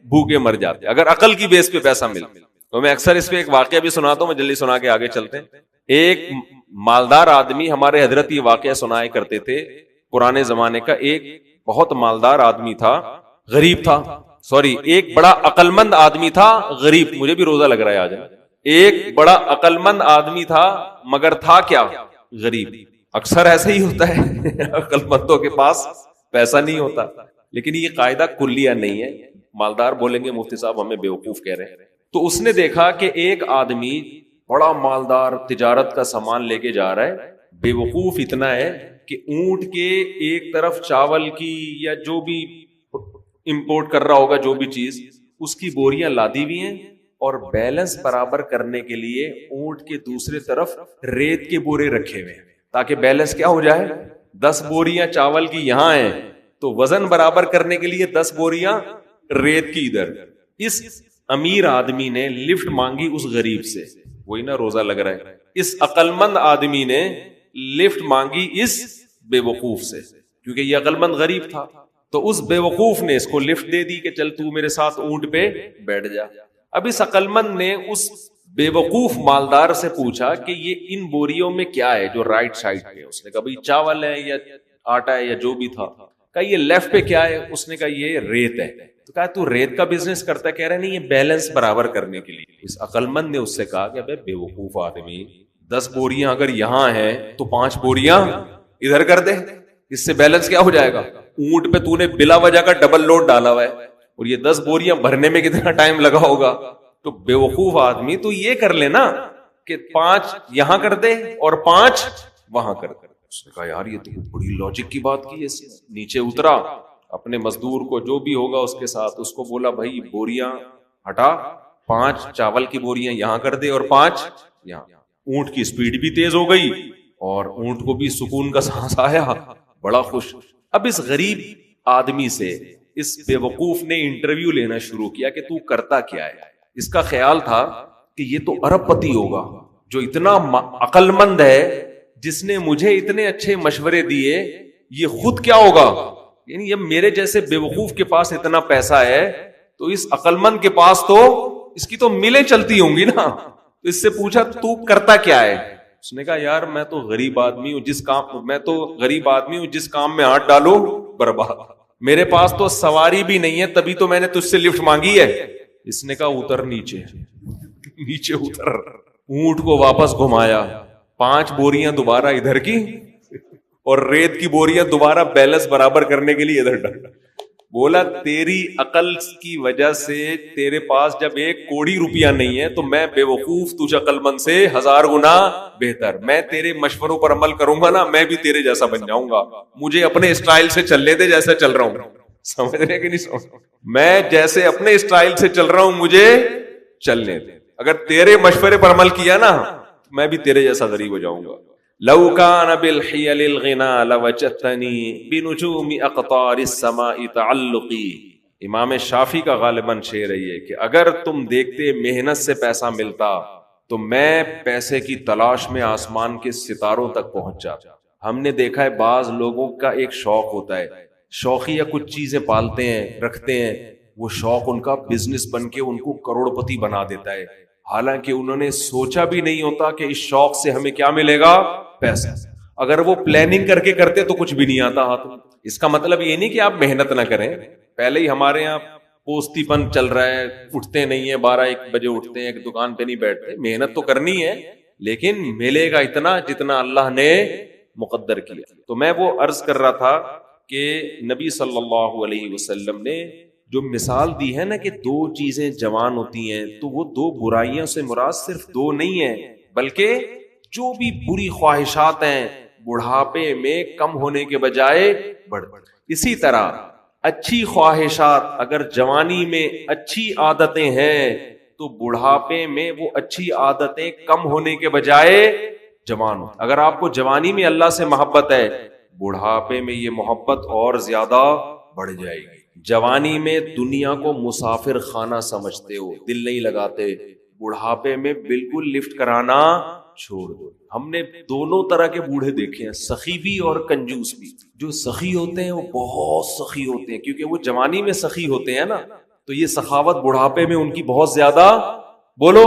بھوکے مر جاتے اگر عقل کی بیس پہ پیسہ ملتا. تو میں اکثر اس پہ ایک واقعہ بھی سناتا ہوں, میں جلدی سنا کے آگے چلتے ہیں. ایک مالدار آدمی, ہمارے حضرت یہ واقعہ سنائے کرتے تھے پرانے زمانے کا, ایک بہت مالدار آدمی تھا, غریب تھا, سوری ایک بڑا عقل مند آدمی تھا, غریب, مجھے بھی روزہ لگ رہا ہے آج. ایک بڑا عقل مند آدمی تھا مگر تھا کیا, غریب. اکثر ایسا ہی ہوتا ہے عقل مندوں کے پاس پیسہ نہیں ہوتا, لیکن یہ قاعدہ کلیہ نہیں ہے. مالدار بولیں گے مفتی صاحب ہمیں بیوقوف کہہ رہے ہیں. تو اس نے دیکھا کہ ایک آدمی بڑا مالدار تجارت کا سامان لے کے جا رہا ہے, بیوقوف اتنا ہے کہ اونٹ کے ایک طرف چاول کی یا جو بھی امپورٹ کر رہا ہوگا جو بھی چیز, اس کی بوریاں لادی ہوئی ہیں, اور بیلنس برابر کرنے کے لیے اونٹ کے دوسرے طرف ریت کے بورے رکھے ہوئے تاکہ بیلنس کیا ہو جائے. 10 بوریاں چاول کی یہاں ہیں تو وزن برابر کرنے کے لیے 10 بوریاں ریت کی ادھر. اس امیر آدمی نے لفٹ مانگی اس غریب سے, وہی نا روزہ لگ رہا ہے, اس عقل مند آدمی نے لفٹ مانگی اس بے وقوف سے, کیونکہ یہ عقل مند غریب تھا. تو اس بے وقوف نے اس کو لفٹ دے دی کہ چل تو میرے ساتھ اونٹ پہ بیٹھ جا. اب اس عقل مند نے اس بے وقوف مالدار سے پوچھا کہ یہ ان بوریوں میں کیا ہے جو رائٹ سائڈ پہ. اس نے کہا بھائی چاول ہے یا آٹا ہے یا جو بھی تھا. کہا یہ لیفٹ پہ کیا ہے, اس نے کہا یہ ریت ہے. تو کہا تو ریت کا بزنس کرتا ہے, کہہ رہے نہیں یہ بیلنس برابر کرنے کے لیے. اس عقل مند نے اس سے کہا کہ بے وقوف آدمی, 10 بوریاں اگر یہاں ہیں تو 5 بوریاں ادھر کر دے, اس سے بیلنس کیا ہو جائے گا. اونٹ پہ تو نے بلا وجہ کا ڈبل لوڈ ڈالا ہوا ہے, اور یہ 10 بوریاں بھرنے میں کتنا ٹائم لگا ہوگا. تو بے وقوف آدمی تو یہ کر لینا کہ 5 یہاں کر دے اور 5 وہاں کر دے. اس نے کہا یار یہ تو بڑی لاجک کی بات کی ہے. نیچے اترا, اپنے مزدور کو جو بھی ہوگا اس کے ساتھ اس کو بولا بھائی بوریاں ہٹا, 5 چاول کی بوریاں یہاں کر دے اور 5 یہاں. اونٹ کی سپیڈ بھی تیز ہو گئی اور اونٹ کو بھی سکون کا سانس آیا, بڑا خوش. اب اس غریب آدمی سے اس بے وقوف نے انٹرویو لینا شروع کیا کہ تو کرتا کیا ہے. اس کا خیال تھا کہ یہ تو ارب پتی ہوگا جو اتنا عقل مند ہے, جس نے مجھے اتنے اچھے مشورے دیے, یہ خود کیا ہوگا. یعنی یہ میرے جیسے بے وقوف کے پاس اتنا پیسہ ہے تو اس عقل مند کے پاس تو اس کی تو ملیں چلتی ہوں گی نا. تو اس سے پوچھا تو کرتا کیا ہے. اس نے کہا یار میں تو غریب آدمی ہوں، جس کام میں ہاتھ ڈالو برباد، میرے پاس تو سواری بھی نہیں ہے، تبھی تو میں نے تجھ سے لفٹ مانگی ہے۔ اس نے کہا اتر نیچے اتر، اونٹ کو واپس گھمایا، 5 بوریاں دوبارہ ادھر کی اور ریت کی بوریاں دوبارہ بیلنس برابر کرنے کے لیے ادھر ڈال۔ بولا تیری عقل کی وجہ سے تیرے پاس جب 1 کوڑی روپیہ نہیں ہے تو میں بے وقوف تجھ عقل مند سے 1000 گنا بہتر، میں تیرے مشوروں پر عمل کروں گا نا، میں بھی تیرے جیسا بن جاؤں گا، مجھے اپنے اسٹائل سے چلنے دے جیسا چل رہا ہوں، سمجھ رہے کہ نہیں سمجھ، میں جیسے اپنے اسٹائل سے چل رہا ہوں مجھے چلنے دے، اگر تیرے مشورے پر عمل کیا نا میں بھی تیرے جیسا غریب ہو جاؤں گا۔ لو کان بالحیل الغنا لوجدتنی بنجوم اقطار السماء تعلقی، امام شافعی کا غالباً شعر ہے کہ اگر تم دیکھتے محنت سے پیسہ ملتا تو میں پیسے کی تلاش میں آسمان کے ستاروں تک پہنچ جاتا۔ ہم نے دیکھا ہے بعض لوگوں کا ایک شوق ہوتا ہے، شوقیہ کچھ چیزیں پالتے ہیں رکھتے ہیں، وہ شوق ان کا بزنس بن کے ان کو کروڑ پتی بنا دیتا ہے، حالانکہ انہوں نے سوچا بھی نہیں ہوتا کہ اس شوق سے ہمیں کیا ملے گا، پیسہ۔ اگر وہ پلاننگ کر کے کرتے تو کچھ بھی نہیں آتا ہاتھ۔ اس کا مطلب یہ نہیں کہ آپ محنت نہ کریں، پہلے ہی ہمارے یہاں پوستی پن چل رہا ہے، اٹھتے نہیں ہیں، 12-1 بجے اٹھتے ہیں، ایک دکان پہ نہیں بیٹھتے، محنت تو کرنی ہے لیکن ملے گا اتنا جتنا اللہ نے مقدر کیا۔ تو میں وہ عرض کر رہا تھا کہ نبی صلی اللہ علیہ وسلم نے جو مثال دی ہے نا کہ 2 چیزیں جوان ہوتی ہیں، تو وہ 2 برائیاں سے مراد صرف 2 نہیں ہیں، بلکہ جو بھی بری خواہشات ہیں بڑھاپے میں کم ہونے کے بجائے بڑھ۔ اسی طرح اچھی خواہشات اگر جوانی میں اچھی عادتیں ہیں تو بڑھاپے میں وہ اچھی عادتیں کم ہونے کے بجائے جوان ہو۔ اگر آپ کو جوانی میں اللہ سے محبت ہے، بڑھاپے میں یہ محبت اور زیادہ بڑھ جائے گی۔ جوانی میں دنیا کو مسافر خانہ سمجھتے ہو، دل نہیں لگاتے، بڑھاپے میں بالکل لفٹ کرانا چھوڑ دو۔ ہم نے دونوں طرح کے بوڑھے دیکھے ہیں، سخی بھی اور کنجوس بھی۔ جو سخی ہوتے ہیں وہ بہت سخی ہوتے ہیں کیونکہ وہ جوانی میں سخی ہوتے ہیں نا، تو یہ سخاوت بڑھاپے میں ان کی بہت زیادہ بولو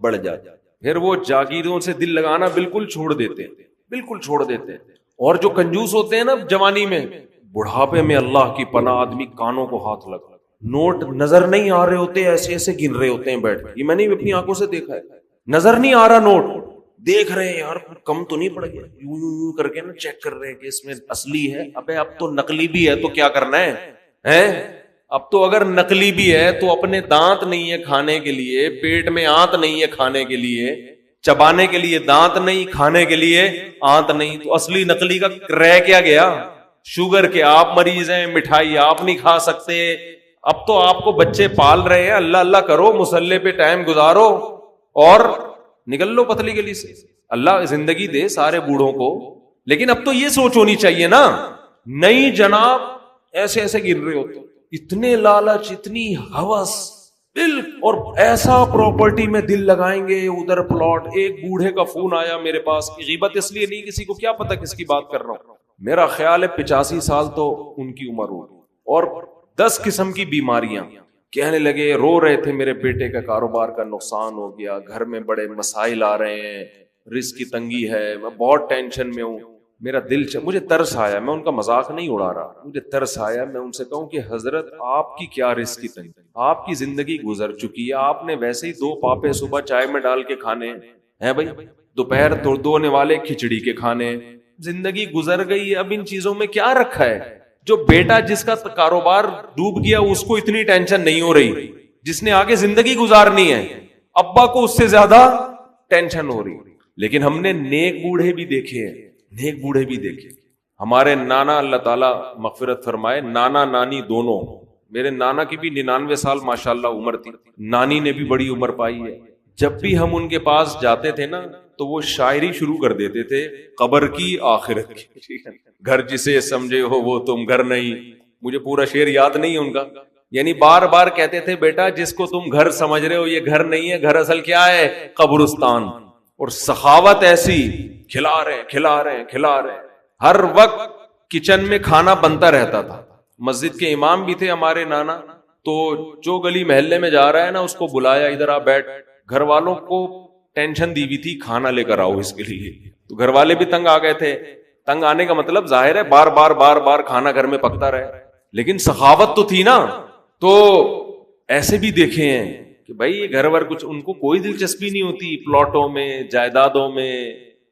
بڑھ جاتی ہے، پھر وہ جاگیروں سے دل لگانا بالکل چھوڑ دیتے ہیں۔ اور جو کنجوس ہوتے ہیں نا جوانی میں، بڑھاپے میں اللہ کی پناہ آدمی کانوں کو ہاتھ لگا، نوٹ نظر نہیں آ رہے ہوتے، ایسے ایسے گن رہے ہوتے ہیں بیٹھ کے، یہ میں نے اپنی آنکھوں سے دیکھا ہے، نظر نہیں آ رہا نوٹ، دیکھ رہے ہیں یار کم تو نہیں پڑ گیا، یوں کر کے نا چیک کر رہے ہیں کہ اس میں اصلی ہے، ابے اب تو نقلی بھی ہے تو کیا کرنا ہے، اب تو اگر نقلی بھی ہے تو اپنے دانت نہیں ہے کھانے کے لیے، پیٹ میں آنت نہیں ہے کھانے کے لیے، چبانے کے لیے دانت نہیں، کھانے کے لیے آنت نہیں، تو اصلی نقلی کا رہ کیا گیا؟ شوگر کے آپ مریض ہیں، مٹھائی آپ نہیں کھا سکتے، اب تو آپ کو بچے پال رہے ہیں، اللہ اللہ کرو، مصلے پہ ٹائم گزارو اور نکل لو پتلی گلی سے، اللہ زندگی دے سارے بوڑھوں کو، لیکن اب تو یہ سوچ ہونی چاہیے نا، نہیں جناب ایسے ایسے گر رہے ہوتے، اتنے لالچ، اتنی ہوس، دل، اور ایسا پراپرٹی میں دل لگائیں گے، ادھر پلاٹ۔ ایک بوڑھے کا فون آیا میرے پاس، غیبت اس لیے نہیں، کسی کو کیا پتا کس کی بات کر رہا ہوں، میرا خیال ہے 85 سال تو ان کی عمر ہوگی، اور 10 قسم کی بیماریاں، کہنے لگے، رو رہے تھے میرے بیٹے کا کاروبار کا نقصان ہو گیا، گھر میں بڑے مسائل آ رہے ہیں، رزق کی تنگی ہے، میں بہت ٹینشن میں ہوں، میرا دل مجھے ترس آیا، میں ان کا مذاق نہیں اڑا رہا، مجھے ترس آیا، میں ان سے کہوں کہ حضرت آپ کی کیا رزق کی تنگی، آپ کی زندگی گزر چکی ہے، آپ نے ویسے ہی 2 پاپے صبح چائے میں ڈال کے کھانے ہیں بھائی، دوپہر دھونے والے کھچڑی کے کھانے، زندگی گزر گئی ہے، اب ان چیزوں میں کیا رکھا ہے؟ جو بیٹا جس کا کاروبار ڈوب گیا اس کو اتنی ٹینشن نہیں ہو رہی، جس نے آگے زندگی گزارنی ہے ابا کو اس سے زیادہ ٹینشن ہو رہی۔ لیکن ہم نے نیک بوڑھے بھی دیکھے ہیں، نیک بوڑھے بھی دیکھے، ہمارے نانا اللہ تعالیٰ مغفرت فرمائے، نانا نانی دونوں، میرے نانا کی بھی 99 سال ماشاءاللہ عمر تھی، نانی نے بھی بڑی عمر پائی ہے، جب بھی ہم ان کے پاس جاتے تھے نا تو وہ شاعری شروع کر دیتے تھے، قبر کی آخرت کی، گھر جسے سمجھے ہو وہ تم گھر نہیں، مجھے پورا شعر یاد نہیں ہے ان کا، یعنی بار بار کہتے تھے بیٹا جس کو تم گھر سمجھ رہے ہو یہ گھر نہیں ہے، گھر اصل کیا ہے؟ قبرستان۔ اور سخاوت ایسی، کھلا رہے ہر وقت کچن میں کھانا بنتا رہتا تھا، مسجد کے امام بھی تھے ہمارے نانا، تو جو گلی محلے میں جا رہا ہے نا اس کو بلایا، ادھر آ بیٹھ، گھر والوں کو ٹینشن دی ہوئی تھی کھانا لے کر آؤ اس کے لیے. تو گھر والے بھی تنگ آ گئے تھے. تنگ آنے کا مطلب ظاہر ہے بار بار کھانا گھر میں پکتا رہے, لیکن سخاوت تو تھی نا. تو ایسے بھی دیکھے ہیں کہ بھائی یہ گھر ور کچھ ان کو کوئی دلچسپی نہیں ہوتی پلاٹوں میں, جائیدادوں میں,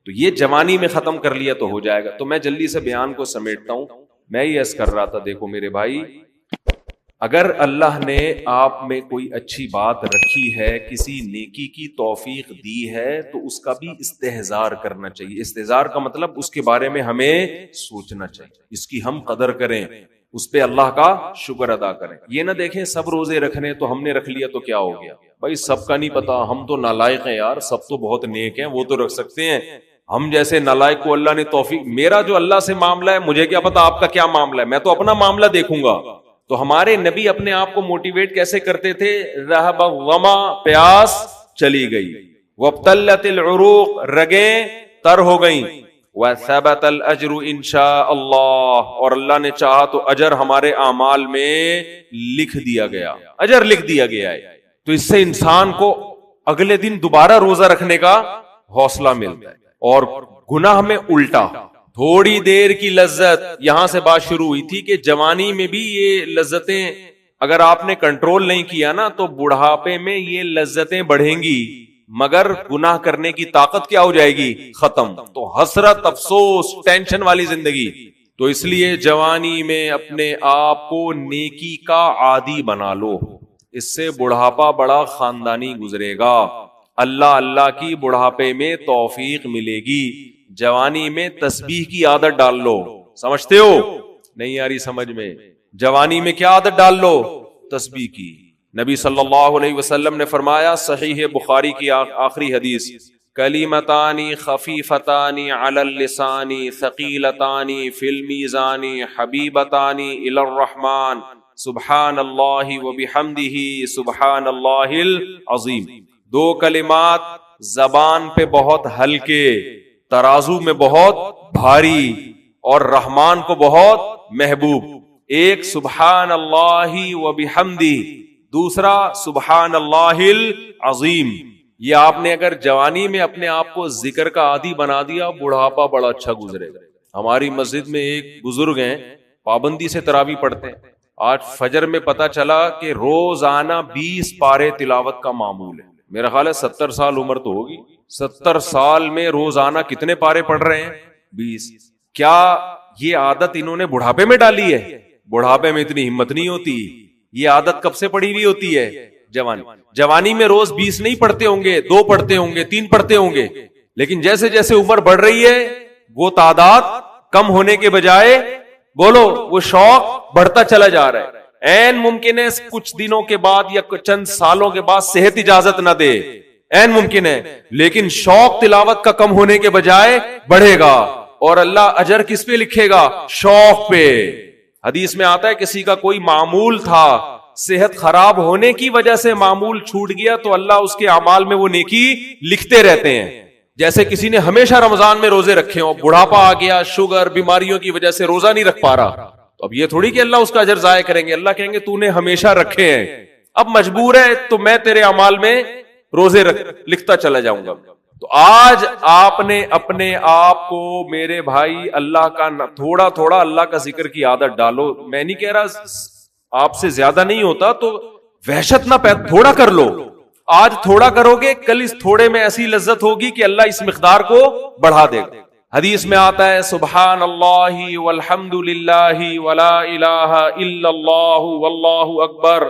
تو یہ جوانی میں ختم کر لیا تو ہو جائے گا. تو میں جلدی سے بیان کو سمیٹتا ہوں. میں یہ عرض کر رہا تھا, دیکھو میرے بھائی, اگر اللہ نے آپ میں کوئی اچھی بات رکھی ہے, کسی نیکی کی توفیق دی ہے, تو اس کا بھی استحضار کرنا چاہیے. استحضار کا مطلب اس کے بارے میں ہمیں سوچنا چاہیے, اس کی ہم قدر کریں, اس پہ اللہ کا شکر ادا کریں. یہ نہ دیکھیں سب روزے رکھنے تو ہم نے رکھ لیا تو کیا ہو گیا. بھائی سب کا نہیں پتا, ہم تو نالائق ہیں یار, سب تو بہت نیک ہیں, وہ تو رکھ سکتے ہیں. ہم جیسے نالائق کو اللہ نے توفیق, میرا جو اللہ سے معاملہ ہے مجھے کیا پتا آپ کا کیا معاملہ ہے, میں تو اپنا معاملہ دیکھوں گا. تو ہمارے نبی اپنے آپ کو موٹیویٹ کیسے کرتے تھے؟ رہب الظما, پیاس چلی گئی, وابتلت العروق, رگیں تر ہو گئیں, وثبت الاجر انشاء اللہ, اور اللہ نے چاہا تو اجر ہمارے اعمال میں لکھ دیا گیا, اجر لکھ دیا گیا ہے. تو اس سے انسان کو اگلے دن دوبارہ روزہ رکھنے کا حوصلہ ملتا ہے. اور گناہ میں الٹا, تھوڑی دیر کی لذت, یہاں سے بات شروع ہوئی تھی کہ جوانی میں بھی یہ لذتیں اگر آپ نے کنٹرول نہیں کیا نا تو بڑھاپے میں یہ لذتیں بڑھیں گی, مگر گناہ کرنے کی طاقت کیا ہو جائے گی؟ ختم. تو حسرت, افسوس, ٹینشن والی زندگی. تو اس لیے جوانی میں اپنے آپ کو نیکی کا عادی بنا لو, اس سے بڑھاپا بڑا خاندانی گزرے گا. اللہ اللہ کی بڑھاپے میں توفیق ملے گی. جوانی میں تسبیح کی عادت ڈال لو, سمجھتے ہو؟ نہیں آ رہی سمجھ میں؟ جوانی میں کیا عادت ڈال لو؟ تسبیح کی. نبی صلی اللہ علیہ وسلم نے فرمایا, صحیح بخاری کی آخری حدیث, کلمتان خفیفتان علی اللسان ثقیلتان فی المیزان حبیبتان الی الرحمن سبحان اللہ وبحمدہ سبحان اللہ العظیم. دو کلمات زبان پہ بہت ہلکے, ترازو میں بہت بھاری, اور رحمان کو بہت محبوب. ایک سبحان اللہ وبحمدہ, دوسرا سبحان اللہ العظیم. یہ آپ نے اگر جوانی میں اپنے آپ کو ذکر کا عادی بنا دیا, بڑھاپا بڑا اچھا گزرے گا. ہماری مسجد میں ایک بزرگ ہیں, پابندی سے تراویح پڑھتے ہیں. آج فجر میں پتا چلا کہ روزانہ 20 پارے تلاوت کا معمول ہے. میرا خیال ہے 70 سال عمر تو ہوگی, 70 سال میں روزانہ کتنے پارے پڑھ رہے ہیں؟ 20. کیا یہ عادت انہوں نے بڑھاپے میں ڈالی ہے؟ بڑھاپے میں اتنی ہمت نہیں ہوتی. یہ عادت کب سے پڑی ہوئی ہوتی ہے؟ جوانی میں روز 20 نہیں پڑھتے ہوں گے, 2 پڑھتے ہوں گے, 3 پڑھتے ہوں گے, لیکن جیسے جیسے عمر بڑھ رہی ہے وہ تعداد کم ہونے کے بجائے بولو وہ شوق بڑھتا چلا جا رہا ہے. این ممکن ہے کچھ دنوں کے بعد یا چند سالوں کے بعد صحت اجازت نہ دے, این ممکن ہے, لیکن شوق تلاوت کا کم ہونے کے بجائے بڑھے گا. اور اللہ اجر کس پہ لکھے گا؟ شوق پہ. حدیث میں آتا ہے کسی کا کوئی معمول تھا, صحت خراب ہونے کی وجہ سے معمول چھوٹ گیا, تو اللہ اس کے اعمال میں وہ نیکی لکھتے رہتے ہیں. جیسے کسی نے ہمیشہ رمضان میں روزے رکھے ہوں, بڑھاپا آ گیا, شوگر, بیماریوں کی وجہ سے روزہ نہیں رکھ پا رہا, تو اب یہ تھوڑی کہ اللہ اس کا اجر ضائع کریں گے. اللہ کہیں گے تو نے ہمیشہ رکھے ہیں, اب مجبور ہے تو میں تیرے اعمال میں روزے لکھتا چلا جاؤں گا. تو آج آپ نے اپنے آپ کو میرے بھائی اللہ کا تھوڑا تھوڑا اللہ کا ذکر کی عادت ڈالو. میں نہیں کہہ رہا آپ سے زیادہ نہیں ہوتا تو وحشت نہ تھوڑا کر لو. آج تھوڑا کرو گے, کل اس تھوڑے میں ایسی لذت ہوگی کہ اللہ اس مقدار کو بڑھا دے گا. حدیث میں آتا ہے سبحان اللہ والحمد للہ ولا الہ الا اللہ واللہ اکبر,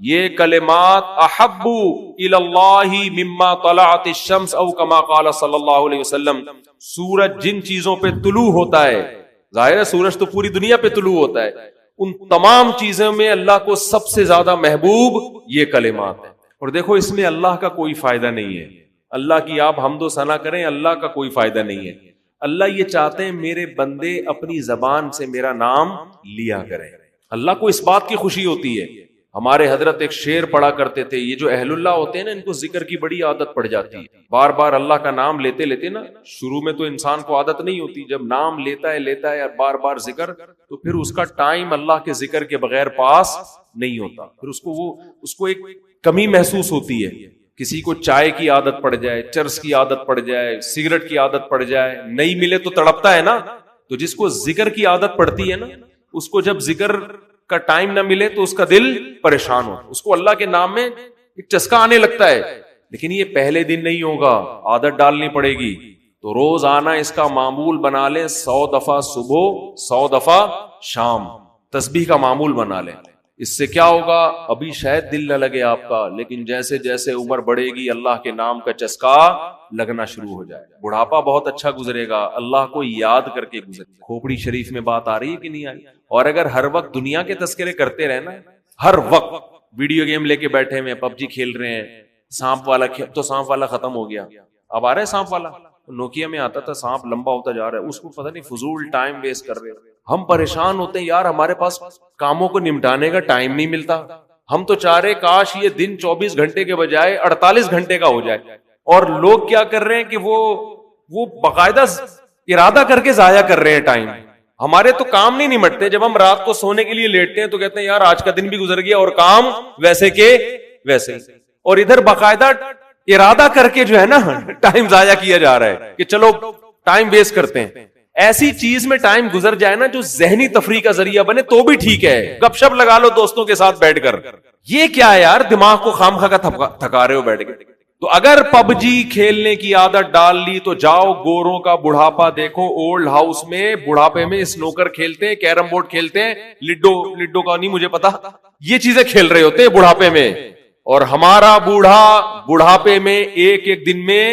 یہ کلمات احب الی اللہ مما طلعت الشمس او کما قال صلی اللہ علیہ وسلم. سورج جن چیزوں پہ طلوع ہوتا ہے, ظاہر ہے سورج تو پوری دنیا پہ طلوع ہوتا ہے, ان تمام چیزوں میں اللہ کو سب سے زیادہ محبوب یہ کلمات ہیں. اور دیکھو اس میں اللہ کا کوئی فائدہ نہیں ہے, اللہ کی آپ حمد و ثنا کریں, اللہ کا کوئی فائدہ نہیں ہے. اللہ یہ چاہتے ہیں میرے بندے اپنی زبان سے میرا نام لیا کریں. اللہ کو اس بات کی خوشی ہوتی ہے. ہمارے حضرت ایک شعر پڑھا کرتے تھے, یہ جو اہل اللہ ہوتے ہیں نا ان کو ذکر کی بڑی عادت پڑ جاتی ہے, بار بار اللہ کا نام لیتے لیتے نا, شروع میں تو انسان کو عادت نہیں ہوتی, جب نام لیتا ہے بار بار ذکر, تو پھر اس کا ٹائم اللہ کے ذکر کے بغیر پاس نہیں ہوتا, پھر اس کو ایک کمی محسوس ہوتی ہے کسی کو چائے کی عادت پڑ جائے, چرس کی عادت پڑ جائے, سگریٹ کی عادت پڑ جائے, نہیں ملے تو تڑپتا ہے نا. تو جس کو ذکر کی عادت پڑتی ہے نا, اس کو جب ذکر کا ٹائم نہ ملے تو اس کا دل پریشان ہو, اس کو اللہ کے نام میں ایک چسکا آنے لگتا ہے. لیکن یہ پہلے دن نہیں ہوگا, عادت ڈالنی پڑے گی. تو روز آنا اس کا معمول بنا لیں, 100 دفعہ صبح 100 دفعہ شام تسبیح کا معمول بنا لیں. اس سے کیا ہوگا, ابھی شاید دل نہ لگے آپ کا, لیکن جیسے جیسے عمر بڑھے گی اللہ کے نام کا چسکا لگنا شروع ہو جائے. بڑھاپا بہت اچھا گزرے گا, اللہ کو یاد کر کے گزرے. کھوپڑی شریف میں بات آ رہی ہے کہ نہیں آ رہی؟ اور اگر ہر وقت دنیا کے تذکرے کرتے رہنا, ہر وقت ویڈیو گیم لے کے بیٹھے ہوئے, پب جی کھیل رہے ہیں, سانپ والا تو سانپ والا ختم ہو گیا, اب آ رہا ہے سانپ والا. نوکیا میں آتا تھا, سانپ لمبا ہوتا جا رہا ہے, اس کو پتہ نہیں فضول ٹائم ویسٹ کر رہے. ہم پریشان ہوتے ہیں یار, ہمارے پاس کاموں کو نمٹانے کا ٹائم نہیں ملتا. ہم تو چاہ رہے کاش یہ دن 24 گھنٹے کے بجائے 48 گھنٹے کا ہو جائے. اور لوگ کیا کر رہے ہیں کہ وہ باقاعدہ ارادہ کر کے ضائع کر رہے ہیں ٹائم. ہمارے تو کام نہیں نمٹتے. جب ہم رات کو سونے کے لیے لیٹتے ہیں تو کہتے ہیں یار آج کا دن بھی گزر گیا اور کام ویسے کے ویسے. اور ادھر باقاعدہ ارادہ کر کے جو ہے نا ٹائم ضائع کیا جا رہا ہے کہ چلو ٹائم ویسٹ کرتے ہیں. ایسی چیز میں ٹائم گزر جائے نا جو ذہنی تفریح کا ذریعہ بنے تو بھی ٹھیک ہے. گپ شپ لگا لو دوستوں کے ساتھ بیٹھ کر, یہ کیا ہے یار, دماغ کو خام خا کا تھکا رہے ہو بیٹھ کے. تو اگر پب جی کھیلنے کی عادت ڈال لی تو جاؤ گوروں کا بڑھاپا دیکھو, اولڈ ہاؤس میں بڑھاپے میں سنوکر کھیلتے ہیں, کیرم بورڈ کھیلتے ہیں, لڈو کا نہیں مجھے پتا, یہ چیزیں کھیل رہے ہوتے ہیں بڑھاپے میں. اور ہمارا بوڑھا بڑھاپے میں ایک ایک دن میں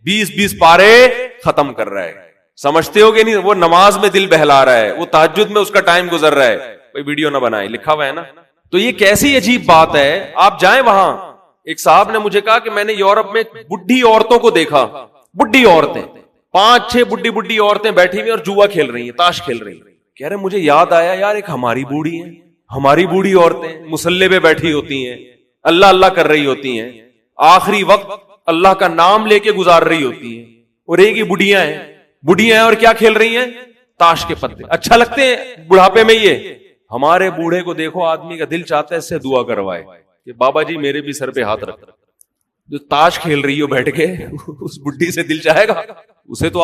20 پارے ختم کر رہا ہے. سمجھتے ہو کہ نہیں؟ وہ نماز میں دل بہلا رہا ہے, وہ تہجد میں اس کا ٹائم گزر رہا ہے. کوئی ویڈیو نہ بنائے, لکھا ہوا ہے نا. تو یہ کیسی عجیب بات ہے. آپ جائیں وہاں, ایک صاحب نے مجھے کہا کہ میں نے یورپ میں بڈھی عورتوں کو دیکھا, بڈھی عورتیں 5-6 بڈھی عورتیں بیٹھی ہوئی اور جوا کھیل رہی ہیں, تاش کھیل رہی ہیں. کہہ رہے مجھے یاد آیا یار ایک ہماری بوڑھی ہے, ہماری بوڑھی عورتیں مصلے پہ بیٹھی ہوتی ہیں, اللہ اللہ کر رہی ہوتی ہیں, آخری وقت اللہ کا نام لے کے گزار رہی ہوتی ہیں. اور ایک ہی بڑھیاں ہیں اور کیا کھیل رہی ہیں, تاش کے پتے. اچھا لگتے ہیں بڑھاپے میں یہ. ہمارے بوڑھے کو دیکھو, آدمی کا دل چاہتا ہے اس سے دعا کروائے کہ بابا جی میرے بھی سر پہ ہاتھ رکھ. جو تاش کھیل رہی ہو بیٹھ کے, اس بڈھی سے دل چاہے گا؟ اسے تو